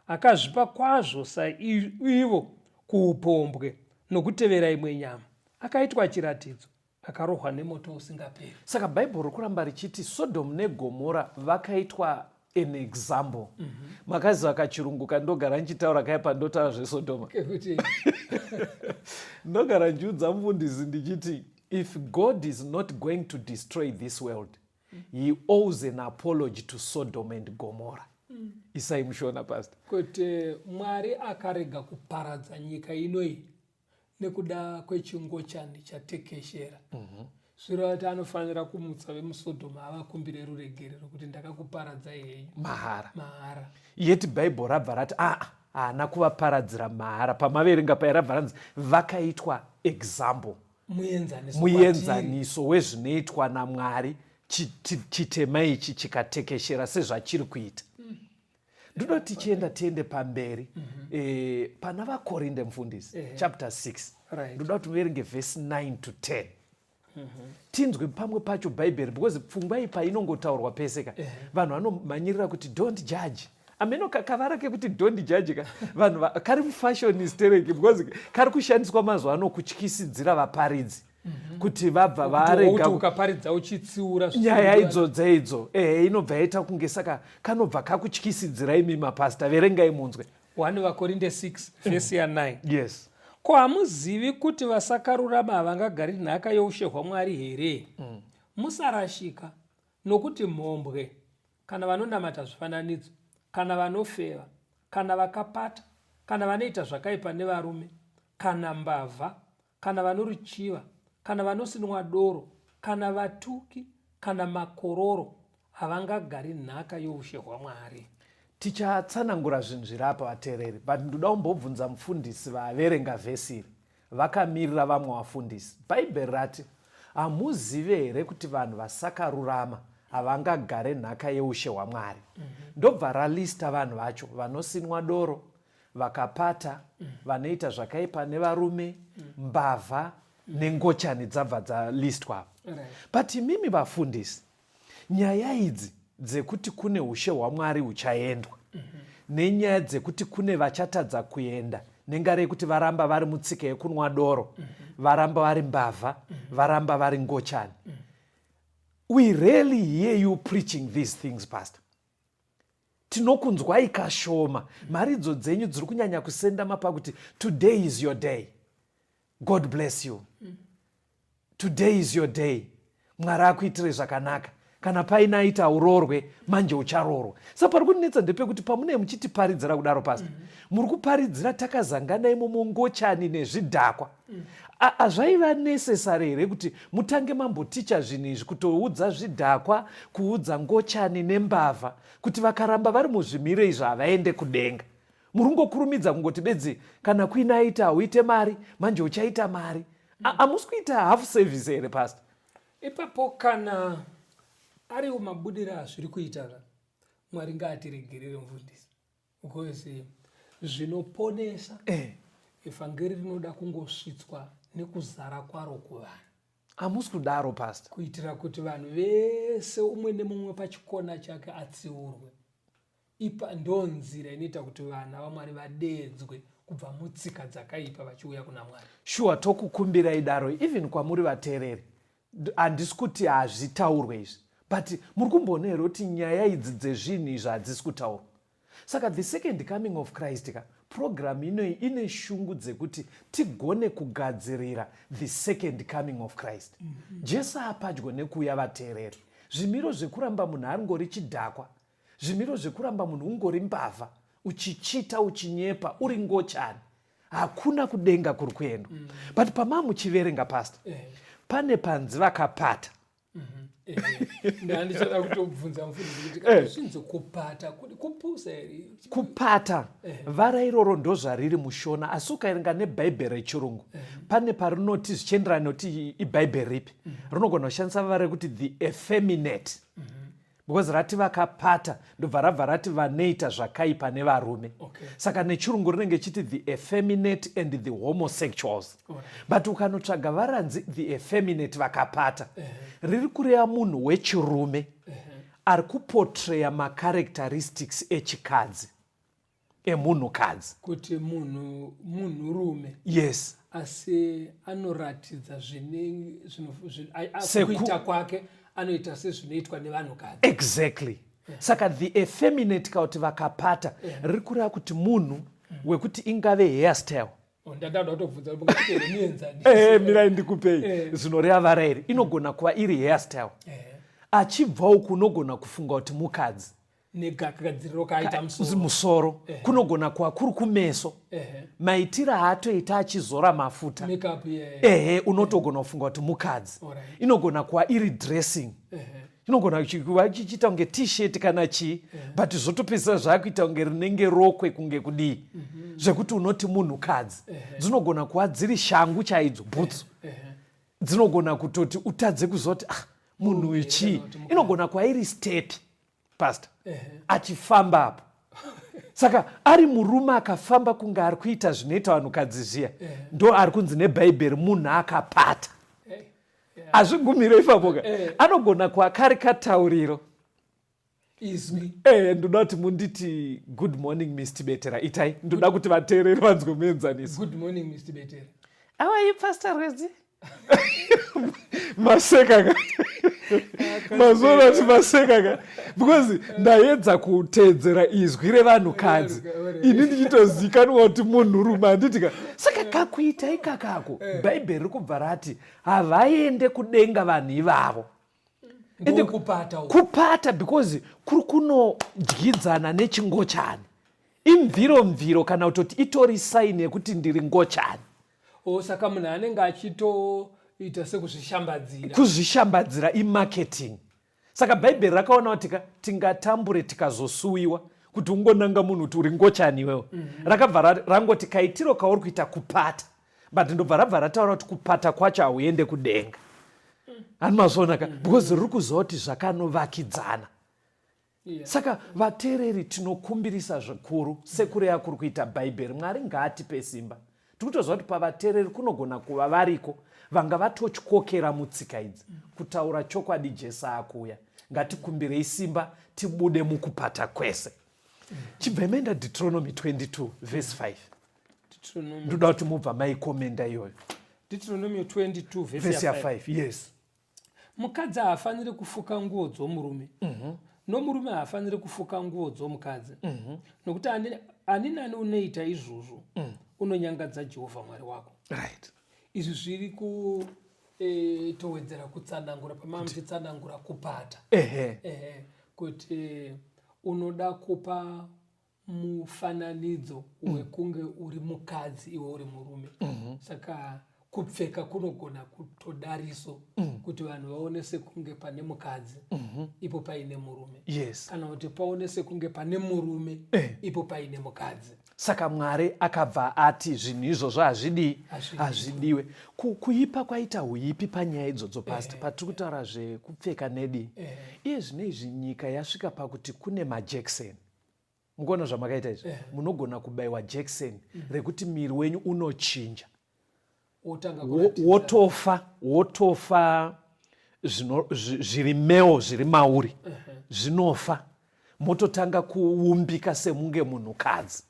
akazvipa kwazvo saivo kuupombwe nokutevera imwe nyama, akaitwa chiratidzo, akarohwa nemoto usingaperi. Saka Bhaibheri rikuramba richiti Sodom neGomora vakaitwa an example. Makaziva kachirungu kandogara nchitaura kaipa ndotaura zveSodoma. Ndogara njiudza mufundisi ndichiti if God is not going to destroy this world, he owes an apology to Sodom and Gomorrah. Isai mushona pastor. Kuti Mwari akarega kuparadza nyika inoi nekuda kwechingochani chatekeshera. Zviro kuti anofanira kumutsa vemuSodoma avakumbire ruregerero kuti ndakakuparadza henyu mahara. Yet Bhaibheri rabva rati haana kuvaparadzira mahara. Pamaverenga pairabva ranzi vakaitwa example, muenzaniso wezvinoitwa naMwari chitema ichi chikatekeshera sezvachiri kuita. Ndoda tichienda tiende pamberi pana vaKorinde mufundisi chapter 6 ndoda kuti muverenge verse 9 to 10. Tinzwe pamwe pacho Bhaibheri because pfungwa iyi painongotaurwa peseka vanhu vanomanyirira kuti don't judge. Ameno kakavara kekuti don't judge vanhu kari mufashion hysteriki because kari kushandiswa mazuva ano kutyisidzira vaparidzi kuti vabva varega ukaparidza uchitsiura nyaya idzodzo idzo inobva yaita kunge saka kanobva kakutyisidzira imi mapasta. Verengai munzwe 1 vaKorinde 6 vhesi ya9. Yes. Ko hamuzivi kuti vasakarurama havangagari nhaka youshe hwaMwari here? Musarashika nokuti mhombwe kana vanonamata zvifananidzo kana vanofeva kana vakapata kana vanoita zvakaipa nevarume kana mbavha kana vanoruchiva kana vanosinwa doro kana vatuki kana makororo havangagari nhaka youshe hwaMwari. Tichatsanangura zvinhu zviri apa vateereri, but ndoda kumbobvunza mufundisi vaverenga vhesi iri vakamirira vamwe vafundisi. Bhaibheri rati hamuzive here kuti vanhu vasakarurama havangagare nhaka yeushe hwaMwari? Ndobva ralista vanhu vacho vanosinwa doro, vakapata, vanoita zvakaipa nevarume, mbavha nengochani dzabva dzalistwa. But imimi vafundisi, nyaya idzi dzekuti kune ushe hwaMwari huchaendwa nenyaya dzekuti kune vachatadza kuenda nengare yekuti varamba vari mutsika yekunwa doro, varamba vari mbavha, varamba vari ngochani. We really hear you preaching these things, pastor. Tinokunzwai kashoma. Maridzo dzenyu dziri kunyanya kusendama pakuti today is your day. God bless you. Today is your day. Mwari akuitire zvakanaka. Kana painaita urorwe manje ucharorwa. Saka pari kunetsa ndepekuti pamune muchitiparidzira kudaro pastor. Muri kuparidzira takazangana imo mongochani nezvidhakwa. Hazvaiva necessary here kuti mutange mamboticha zvinhu izvi kutoudza zvidhakwa, kuudza ngochani nembavha kuti vakaramba vari muzvimiro izvi havaende kudenga. Murungokurumidza kungoti bedzi kana kuinaita uite mari manje uchaita mari. Hamusi kuita half service here pastor. Ipapo ariwo mabudiro azviri kuita Mwari ngaatiregerere mufundisi because zvinoponesa evhangeri rinoda kungosvitswa nekuzara kwaro kuvanhu. Hamusi kudaro pastor, kuitira kuti vanhu vese umwe nemumwe pachikona chake atsiurwe. Ipa ndo nzira inoita kuti vana vaMwari vadeedzwe kubva mutsika dzakaipa vachiuya kuna Mwari. shuwa tokukumbirai daro even kwamuri vateereri. Handisi kuti hazvitaurwe izvi, but muri kumboona here kuti nyaya idzi dzezvinhu izvi hadzisi kutaurwa. Saka the second coming of Christ program inoyi ine shungu dzekuti tigone kugadzirira the second coming of Christ. Jesu apadyo nekuuya vateereri. Zvimiro zvekuramba munhu angori chidhakwa, zvimiro zvekuramba munhu ungori mbavha, uchichita uchinyepa uri ngochani, hakuna kudenga kuri kuendwa. But pamamuchiverenga pastor, pane panzi vakapata. Ndichada kutobvunza mufundisi kuti kana zvinzi kupata kupusa here? Kupata vara iroro ndo zvariri mushona, asi ukaerenga nebhaibheri rechirungu pane parinoti zvichienderana noti ibhaibheri ripi, rinogona kushandisa vara rekuti the effeminate, because rati vakapata ndobva rabva rati vanoita zvakaipa nevarume. Saka nechirungu rinenge chiti the effeminate and the homosexuals. But ukanotsvaga varanzi the effeminate vakapata, riri kureva munhu wechirume ari kupotreya macharacteristics echikadzi, emunhukadzi. Kuti munhurume Yes. asi anoratidza kuita kwake anoita sezvinoitwa nevanhukadzi. Exactly. Saka the effeminate kauti vakapata riri kureva kuti munhu wekuti ingave hairstyle. Ndadada kutobvunza kuti nienzanisa. Mirai ndikupei. Zvinoreva vara iri inogona kuva iri hairstyle. Achibva uku unogona kufunga kuti mukadzi. Negadziriro kaita musoro. Kunogona kuva kuri kumeso. Maitiro haatoita achizora mafuta. Makeup unotogona kufunga kuti mukadzi. Inogona kuva iri dressing. Inogona kuva chichiita kunge t-shirt kana chii, but zvotopedzisa zvakuita kunge rinenge rokwe kunge kudii, zvekuti unoti munhukadzi. Dzinogona kuva dziri shangu chaidzo, bhutsu. Dzinogona kutoti utadze kuzoti munhu uyu chii. Inogona kuva iri step pastor, achifamba apo. Saka ari murume akafamba kunge ari kuita zvinoita vanhukadzi zviya, ndo ari kunzi nebhaibheri munhu akapata. Azvigumire ipapoka. Anogona kuva kari katauriro. Izwi. Ndoda kuti munditi good morning Mr. Betera. Itai, ndoda kuti vateereri vanzwe muenzaniso. Good morning Mr. Betera. How are you Pastor Rezi? Maseka. Mazona kuti maseka ka. Because ndaedza kuteedzera izwi revanhukadzi. Ini ndichitozikanwa kuti munhurume handitika. Saka kakuita ikakako. Bhaibheri riri kubva rati havaende kudenga vanhu ivavo. Kupata because kuri kunodyidzana nechingochani. Imviro kana kutoti itori saini yekuti ndiri ngochani. Saka munhu anenge achitoita sekuzvishambadzira. Kuzvishambadzira imarketing. Saka bhaibheri rakaona kuti tingatambure tikazosuwiwa kuti ungonanga munhu kuti uri ngochani iwewe. Rakabva rangoti kaitiro kauri kuita kupata, but ndobva rabva rataura kuti kupata kwacho hauende kudenga. Hanimazvoona ka, because riri kuziva kuti zvakanovakidzana. Saka vateereri tinokumbirisa zvikuru sekureva kuri kuita bhaibheri. Mwari ngaatipe simba. Tikutoziva kuti pavateereri kunogona kuva variko vanga vatotyokera mutsika idzi kutaura chokwadi Jesu akuuya. Ngatikumbirei simba tibude mukupata kwese. Chibva imeenda Deuteronomy 22 verse 5. Ndoda kuti mubva maikomenda iyoyo. Deuteronomy 22 verse 5. Yes. Mukadzi haafaniri kufuka nguo dzomurume. Nomurume haafaniri kufuka nguo dzomukadzi. Nokuti ani nani unoita izvozvo unonyangadza Jehovha Mwari wako. Right. Izvi zviri kutowedzera kutsanangura pamamutitsanangura kupata. Kuti unoda kupa mufananidzo wekunge uri mukadzi iwe uri murume. Saka kupfeka kunogona kutodariso kuti vanhu vaone sekunge pane mukadzi ipo paine murume. Yes. Kana kuti paone sekunge pane murume ipo paine mukadzi. saka Mwari akabva ati zvinhu izvozvo hazvidiwe. Kuipa kwaita uipi panyaya idzodzo pastor, patiri kutaura zvekupfeka nedi. Iye zvino izvi nyika yasvika pakuti kune majekiseni. Mukuona zvamakaita izvi? Munogona kubayiwa jekiseni rekuti miri wenyu unochinja. Wotofa zviri meo zviri mauri. Zvinofa. Mototanga kuumbika semunge munhukadzi.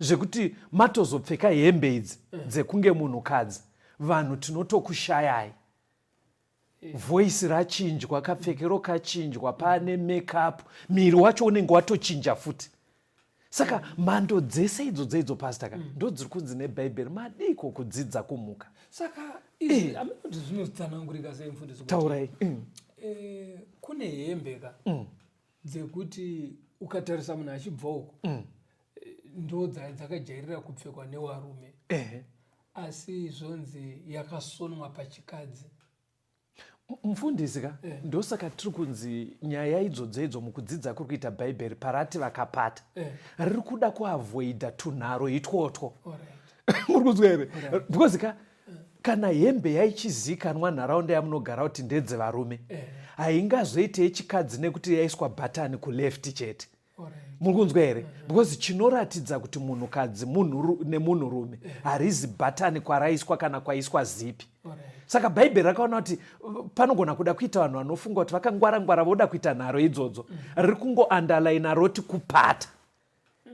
Zvekuti matozopfeka hembe idzi dzekunge munhukadzi, vanhu tinotokushayai. Voice rachinjwa, kapfekero kachinjwa, pane makeup, miri wacho unenge watochinja futi. Saka mhando dzese idzodzo pastor ndo dziri kunzi nebhaibheri madiko kudzidza kumuka. Saka izvi aminoti zvinotsanangurika sei mufundisi? Taurai. Kune hembe dzekuti ukatarisa munhu achibva uko ndo dzakajairira kupfekwa nevarume, asi zvonzi yakasonwa pachikadzi. Mufundisi ndosaka tiri kunzi nyaya idzodzo mukudzidza kuri kuita bhaibheri parati vakapata riri kuda kuavoida tunharo itwotwo. Muri kunzwa here? Because kana hembe yaichizikanwa nharaunda yamunogara kuti ndedze varume, haingazoite yechikadzi nekuti yaiswa bhatani kuleft chete. Muri kunzwa here? Because chinoratidza kuti munhukadzi nemunhurume harizi bhatani kwaraiswa kana kwaiswa zipi. Saka bhaibheri rakaona kuti panogona kuda kuita vanhu vanofunga kuti vakangwara voda kuita nharo idzodzo, riri kungoandalaina roti kupata.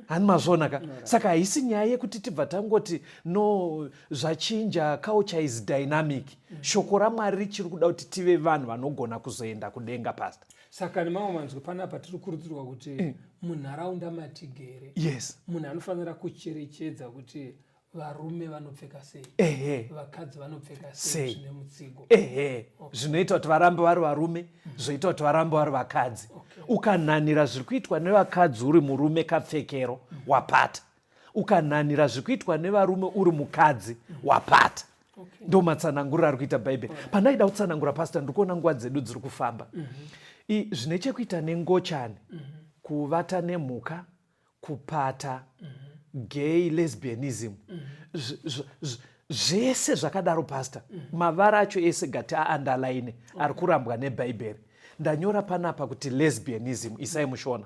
Hani mazvona saka haisi nyaya yekuti tibva tangoti no zvachinja, culture is dynamic. Shoko raMwari richiri kuda kuti tive vanhu vanogona kuzoenda kudenga pastor. Saka nemamwe manzwi panapa tiri kurudzirwa kuti munharaunda matigere, munhu anofanira kucherechedza kuti varume vanopfeka sei, vakadzi vanopfeka sei zvine mutsigo. Zvinoita kuti varambe vari varume, zvoita kuti varambe vari vakadzi. Ukanhanira zviri kuitwa nevakadzi uri murume kapfekero, wapata. Ukanhanira zviri kuitwa nevarume uri mukadzi, wapata. Ndo matsananguriro ari kuita bhaibheri. Pandaida kutsanangura pastor, ndikuona nguva dzedu dziri kufamba. Zvine chekuita nengochani, kuvata nemhuka, kupata, gay, lesbianism, zvese zvakadaro pastor, mavara acho ese gati aandalaine ari kurambwa nebhaibheri. Ndanyora panapa kuti lesbianism, isai mushona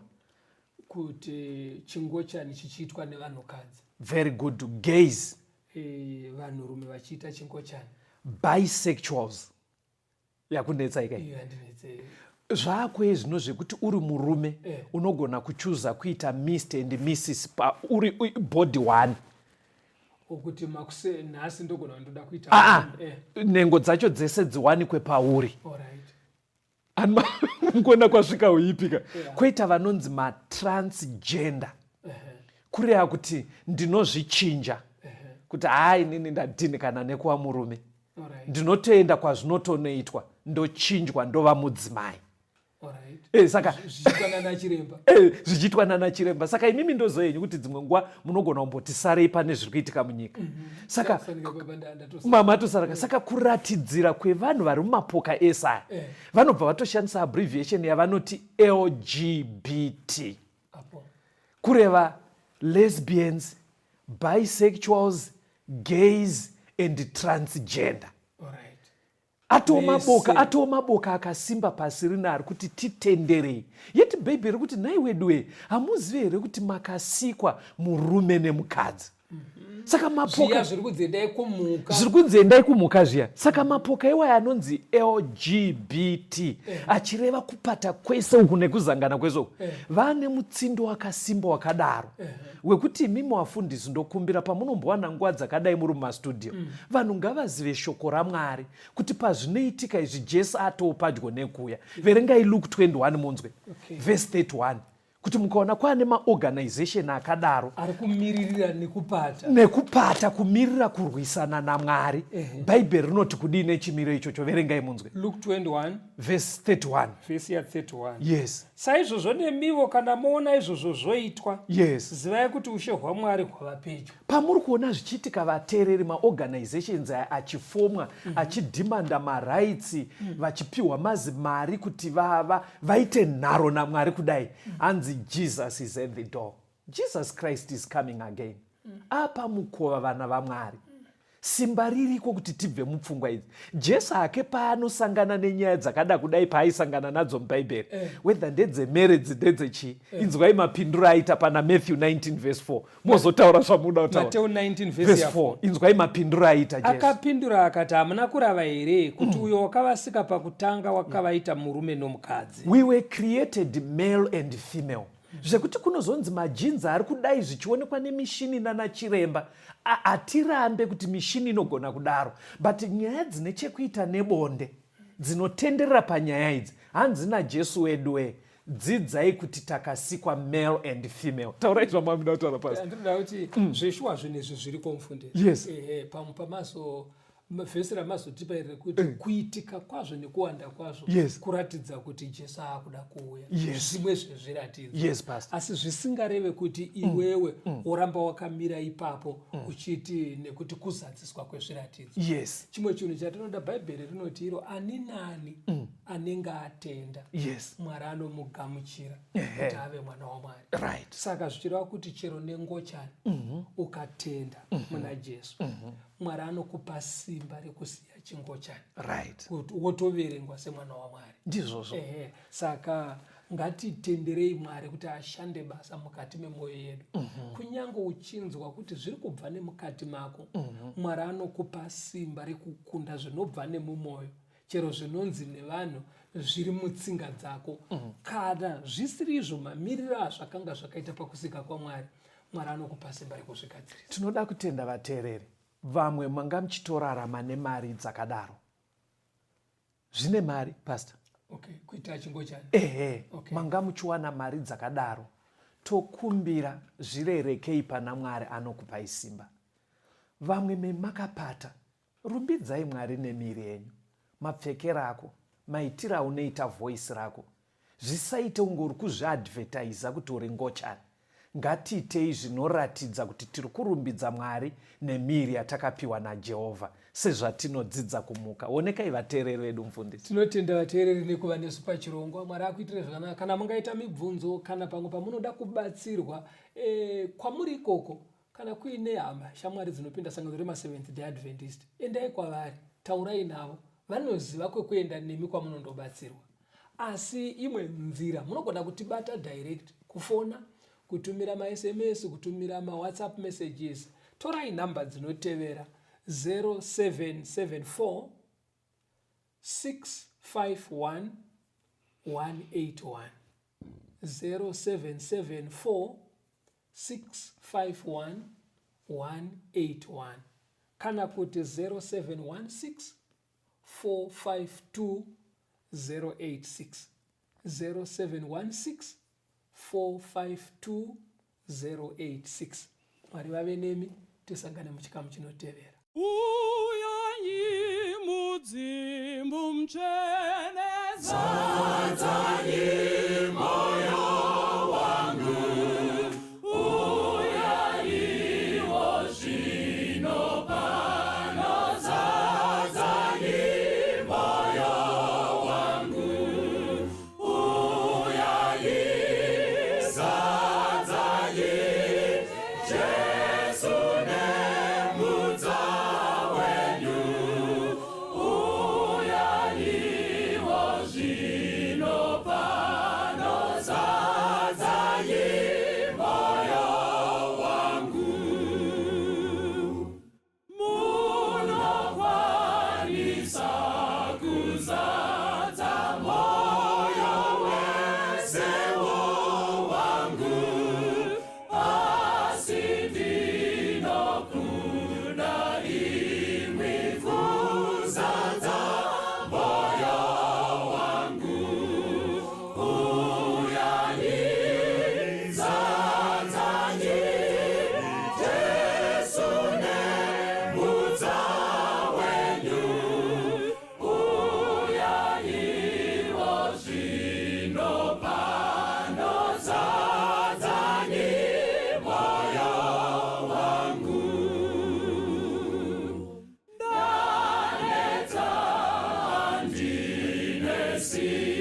kuti chingochani chichiitwa nevanhukadzi. Very good. Gays, vanhurume vachiita chingochani. Bisexuals, yakunetsa ikai. Zvakwe zvino zvekuti uri murume unogona kuchuza kuita Mr and Mrs uri body one. Ukuti makuse nhasi ndogona ndoda kuita nengo dzacho dzese dziwanikwe pauri. Mukona kwasvika uipika. Kwoita vanonzi matransgender. Kureva kuti ndinozvichinja kuti inini ndadhini kana nekuva murume. Ndinotoenda kwazvinotonoitwa, ndochinjwa ndova mudzimai. Saka zvichiitwa nana chiremba. Saka imimi ndozoyenyu kuti dzimwe nguva munogona kumboti sarei pane zviri kuitika munyika. Saka mamatosaraka. Saka kuratidzira kwevanhu vari mumapoka ese aya, vanobva vatoshandisa abbreviation yavanoti LGBT. Kureva lesbians, bisexuals, gays and transgender. Atoo maboka akasimba pasi rino ari kuti titenderei. Yeti bhaibheri kuti nhai wedu hamuzivi here kuti makasikwa murume nemukadzi. Saka mapoka zviri kunziendai kumhuka zviya. Saka mapoka iwaya anonzi LGBT achireva kupata kwese uku nekuzangana kwese uku, vane mutsindo wakasimba wakadaro wekuti imimi wafundisi ndokumbira pamunombowana nguva dzakadai muri mumastudio, vanhu ngavazive shoko raMwari kuti pazvinoitika izvi Jesu atoo padyo nekuuya. Verengai Luke 21 munzwe verse 31. Kuti mukaona kwane maorganization akadaro ari kumiririra nekupata kumirira kurwisana naMwari, bhaibheri rinoti kudii nechimiro ichocho? Verengai munzwe Luke 21 verse 31. Verse ya 31. Yes. Saizvozvo nemiwo kana moona izvozvo zvoitwa, zivai kuti ushe hwaMwari hwava pedyo. Pamuri kuona zvichiitika vateereri, maorganizations aya achifomwa, achidhimanda marights, vachipiwa mari kuti vaite nharo naMwari kudai, hanzi Jesus is at the door. Jesus Christ is coming again. Apa mukova vana vaMwari. Simba ririko kuti tibve mupfungwa idzi. Jesu ake paanosangana nenyaya dzakada kudai paaisangana nadzo mubhaibheri, whether ndedzemarriage ndedzechii, inzwai mapinduro aita pana Matthew 19 verse 4. Mozotaura zvamuda kutaura. Mateo 19 verse 4. Inzwai mapinduro aita Jesu. Akapindura akati, hamuna kurava here kuti uyo wakavasika pakutanga wakavaita murume nomukadzi. We were created male and female. Zvekuti kunozonzi majinzi ari kudai zvichionekwa nemishini nanachiremba, hatirambe kuti mishini inogona kudaro, but nyaya dzine chekuita nebonde dzinotenderera panyaya idzi hanzi naJesu wedu dzidzai kuti takasikwa male and female. Taurai zvamamida kutaura pasi. Ndinoda kuti zveshuwa zvinezvi zviri kumufundisa. Yes. Pamaso vhesi ramazotipa rekuti kuitika kwazvo nekuwanda kwazvo kuratidza kuti Jesu akuda kuuya. Zvimwe zvezviratidza. Yes, pastor. Asi zvisingareve kuti iwewe oramba wakamira ipapo uchiti nekuti kuzadziswa kwezviratidza. Yes. Chimwe chinhu chatinoda Bhaibheri rinoti iro ani nani anenge atenda Mwari anomugamuchira kuti ave mwana waMwari. Right. Saka zvichireva kuti chero nengochani ukatenda muna Jesu, Mwari anokupa simba rekusiya chingochani. Right. Kuti wotoverengwa semwana waMwari. Ndizvozvo. Saka ngatitenderei Mwari kuti ashande basa mukati memwoyo yedu. Kunyange uchinzwa kuti zviri kubva nemukati mako, Mwari anokupa simba rekukunda zvinobva nemumwoyo. Chero zvinonzi nevanhu zviri mutsinga dzako. Kana zvisiri izvo mamiriro azvakanga zvakaita pakusika kwaMwari, Mwari anokupa simba rekuzvigadzirisa. Tinoda kutenda vateereri. Vamwe manga muchitorarama nemari dzakadaro. Zvine mari, pastor? Okay, kuita chingochani. Manga muchiwana mari dzakadaro. Tokumbira zvirerekei pana Mwari anokupai simba. Vamwe memakapata, rumbidzai Mwari nemiri yenyu. Mapfekero ako, maitiro aunoita voice rako. Zvisaite ungori kuzviadvertisa kuti uri ngochani. Ngatiitei zvinoratidza kuti tiri kurumbidza Mwari nemiri yatakapiwa naJehovha sezvatinodzidza kumuka. Onekai vateereri vedu mufundisi. Tinotenda vateereri nekuva nesu pachirongwa. Mwari akuitire zvakanaka. Kana mungaita mibvunzo kana pamwe pamunoda kubatsirwa kwamuri ikoko, kana kuine hama shamwari dzinopinda sangano rema-Seventh Day Adventist, endai kwavari, taurai navo, vanoziva kwekuenda nemi kwamunondobatsirwa. Asi imwe nzira munogona kutibata direct, kufona, kutumira ma-SMS, kutumira ma-WhatsApp messages. Torai namba dzinotevera 0774 651 181 0774 651 181 kana kuti 0716 452 086 0716 452 086. Mwari vave nemi, tisangane muchikamu chinotevera. Uyanyi mudzimbu mchene Zadzanyi moyo wangu, uyanyiwo zvino pano. Zadzanyi moyo wangu, uyanyi. Zadzanyi Jesu nemudza wenyu, uyanyiwo zvino pano. Zadzanyi moyo wangu, munokwanisa kuzadza moyo wesewo wangu, asi ndinokuda imwi kuzadza moyo wangu, uyanyi. Zadzanyi Jesu nemudza wenyu, uyanyiwo zvino pano. Zadzanyi moyo wangu, ndanetsa handine simba.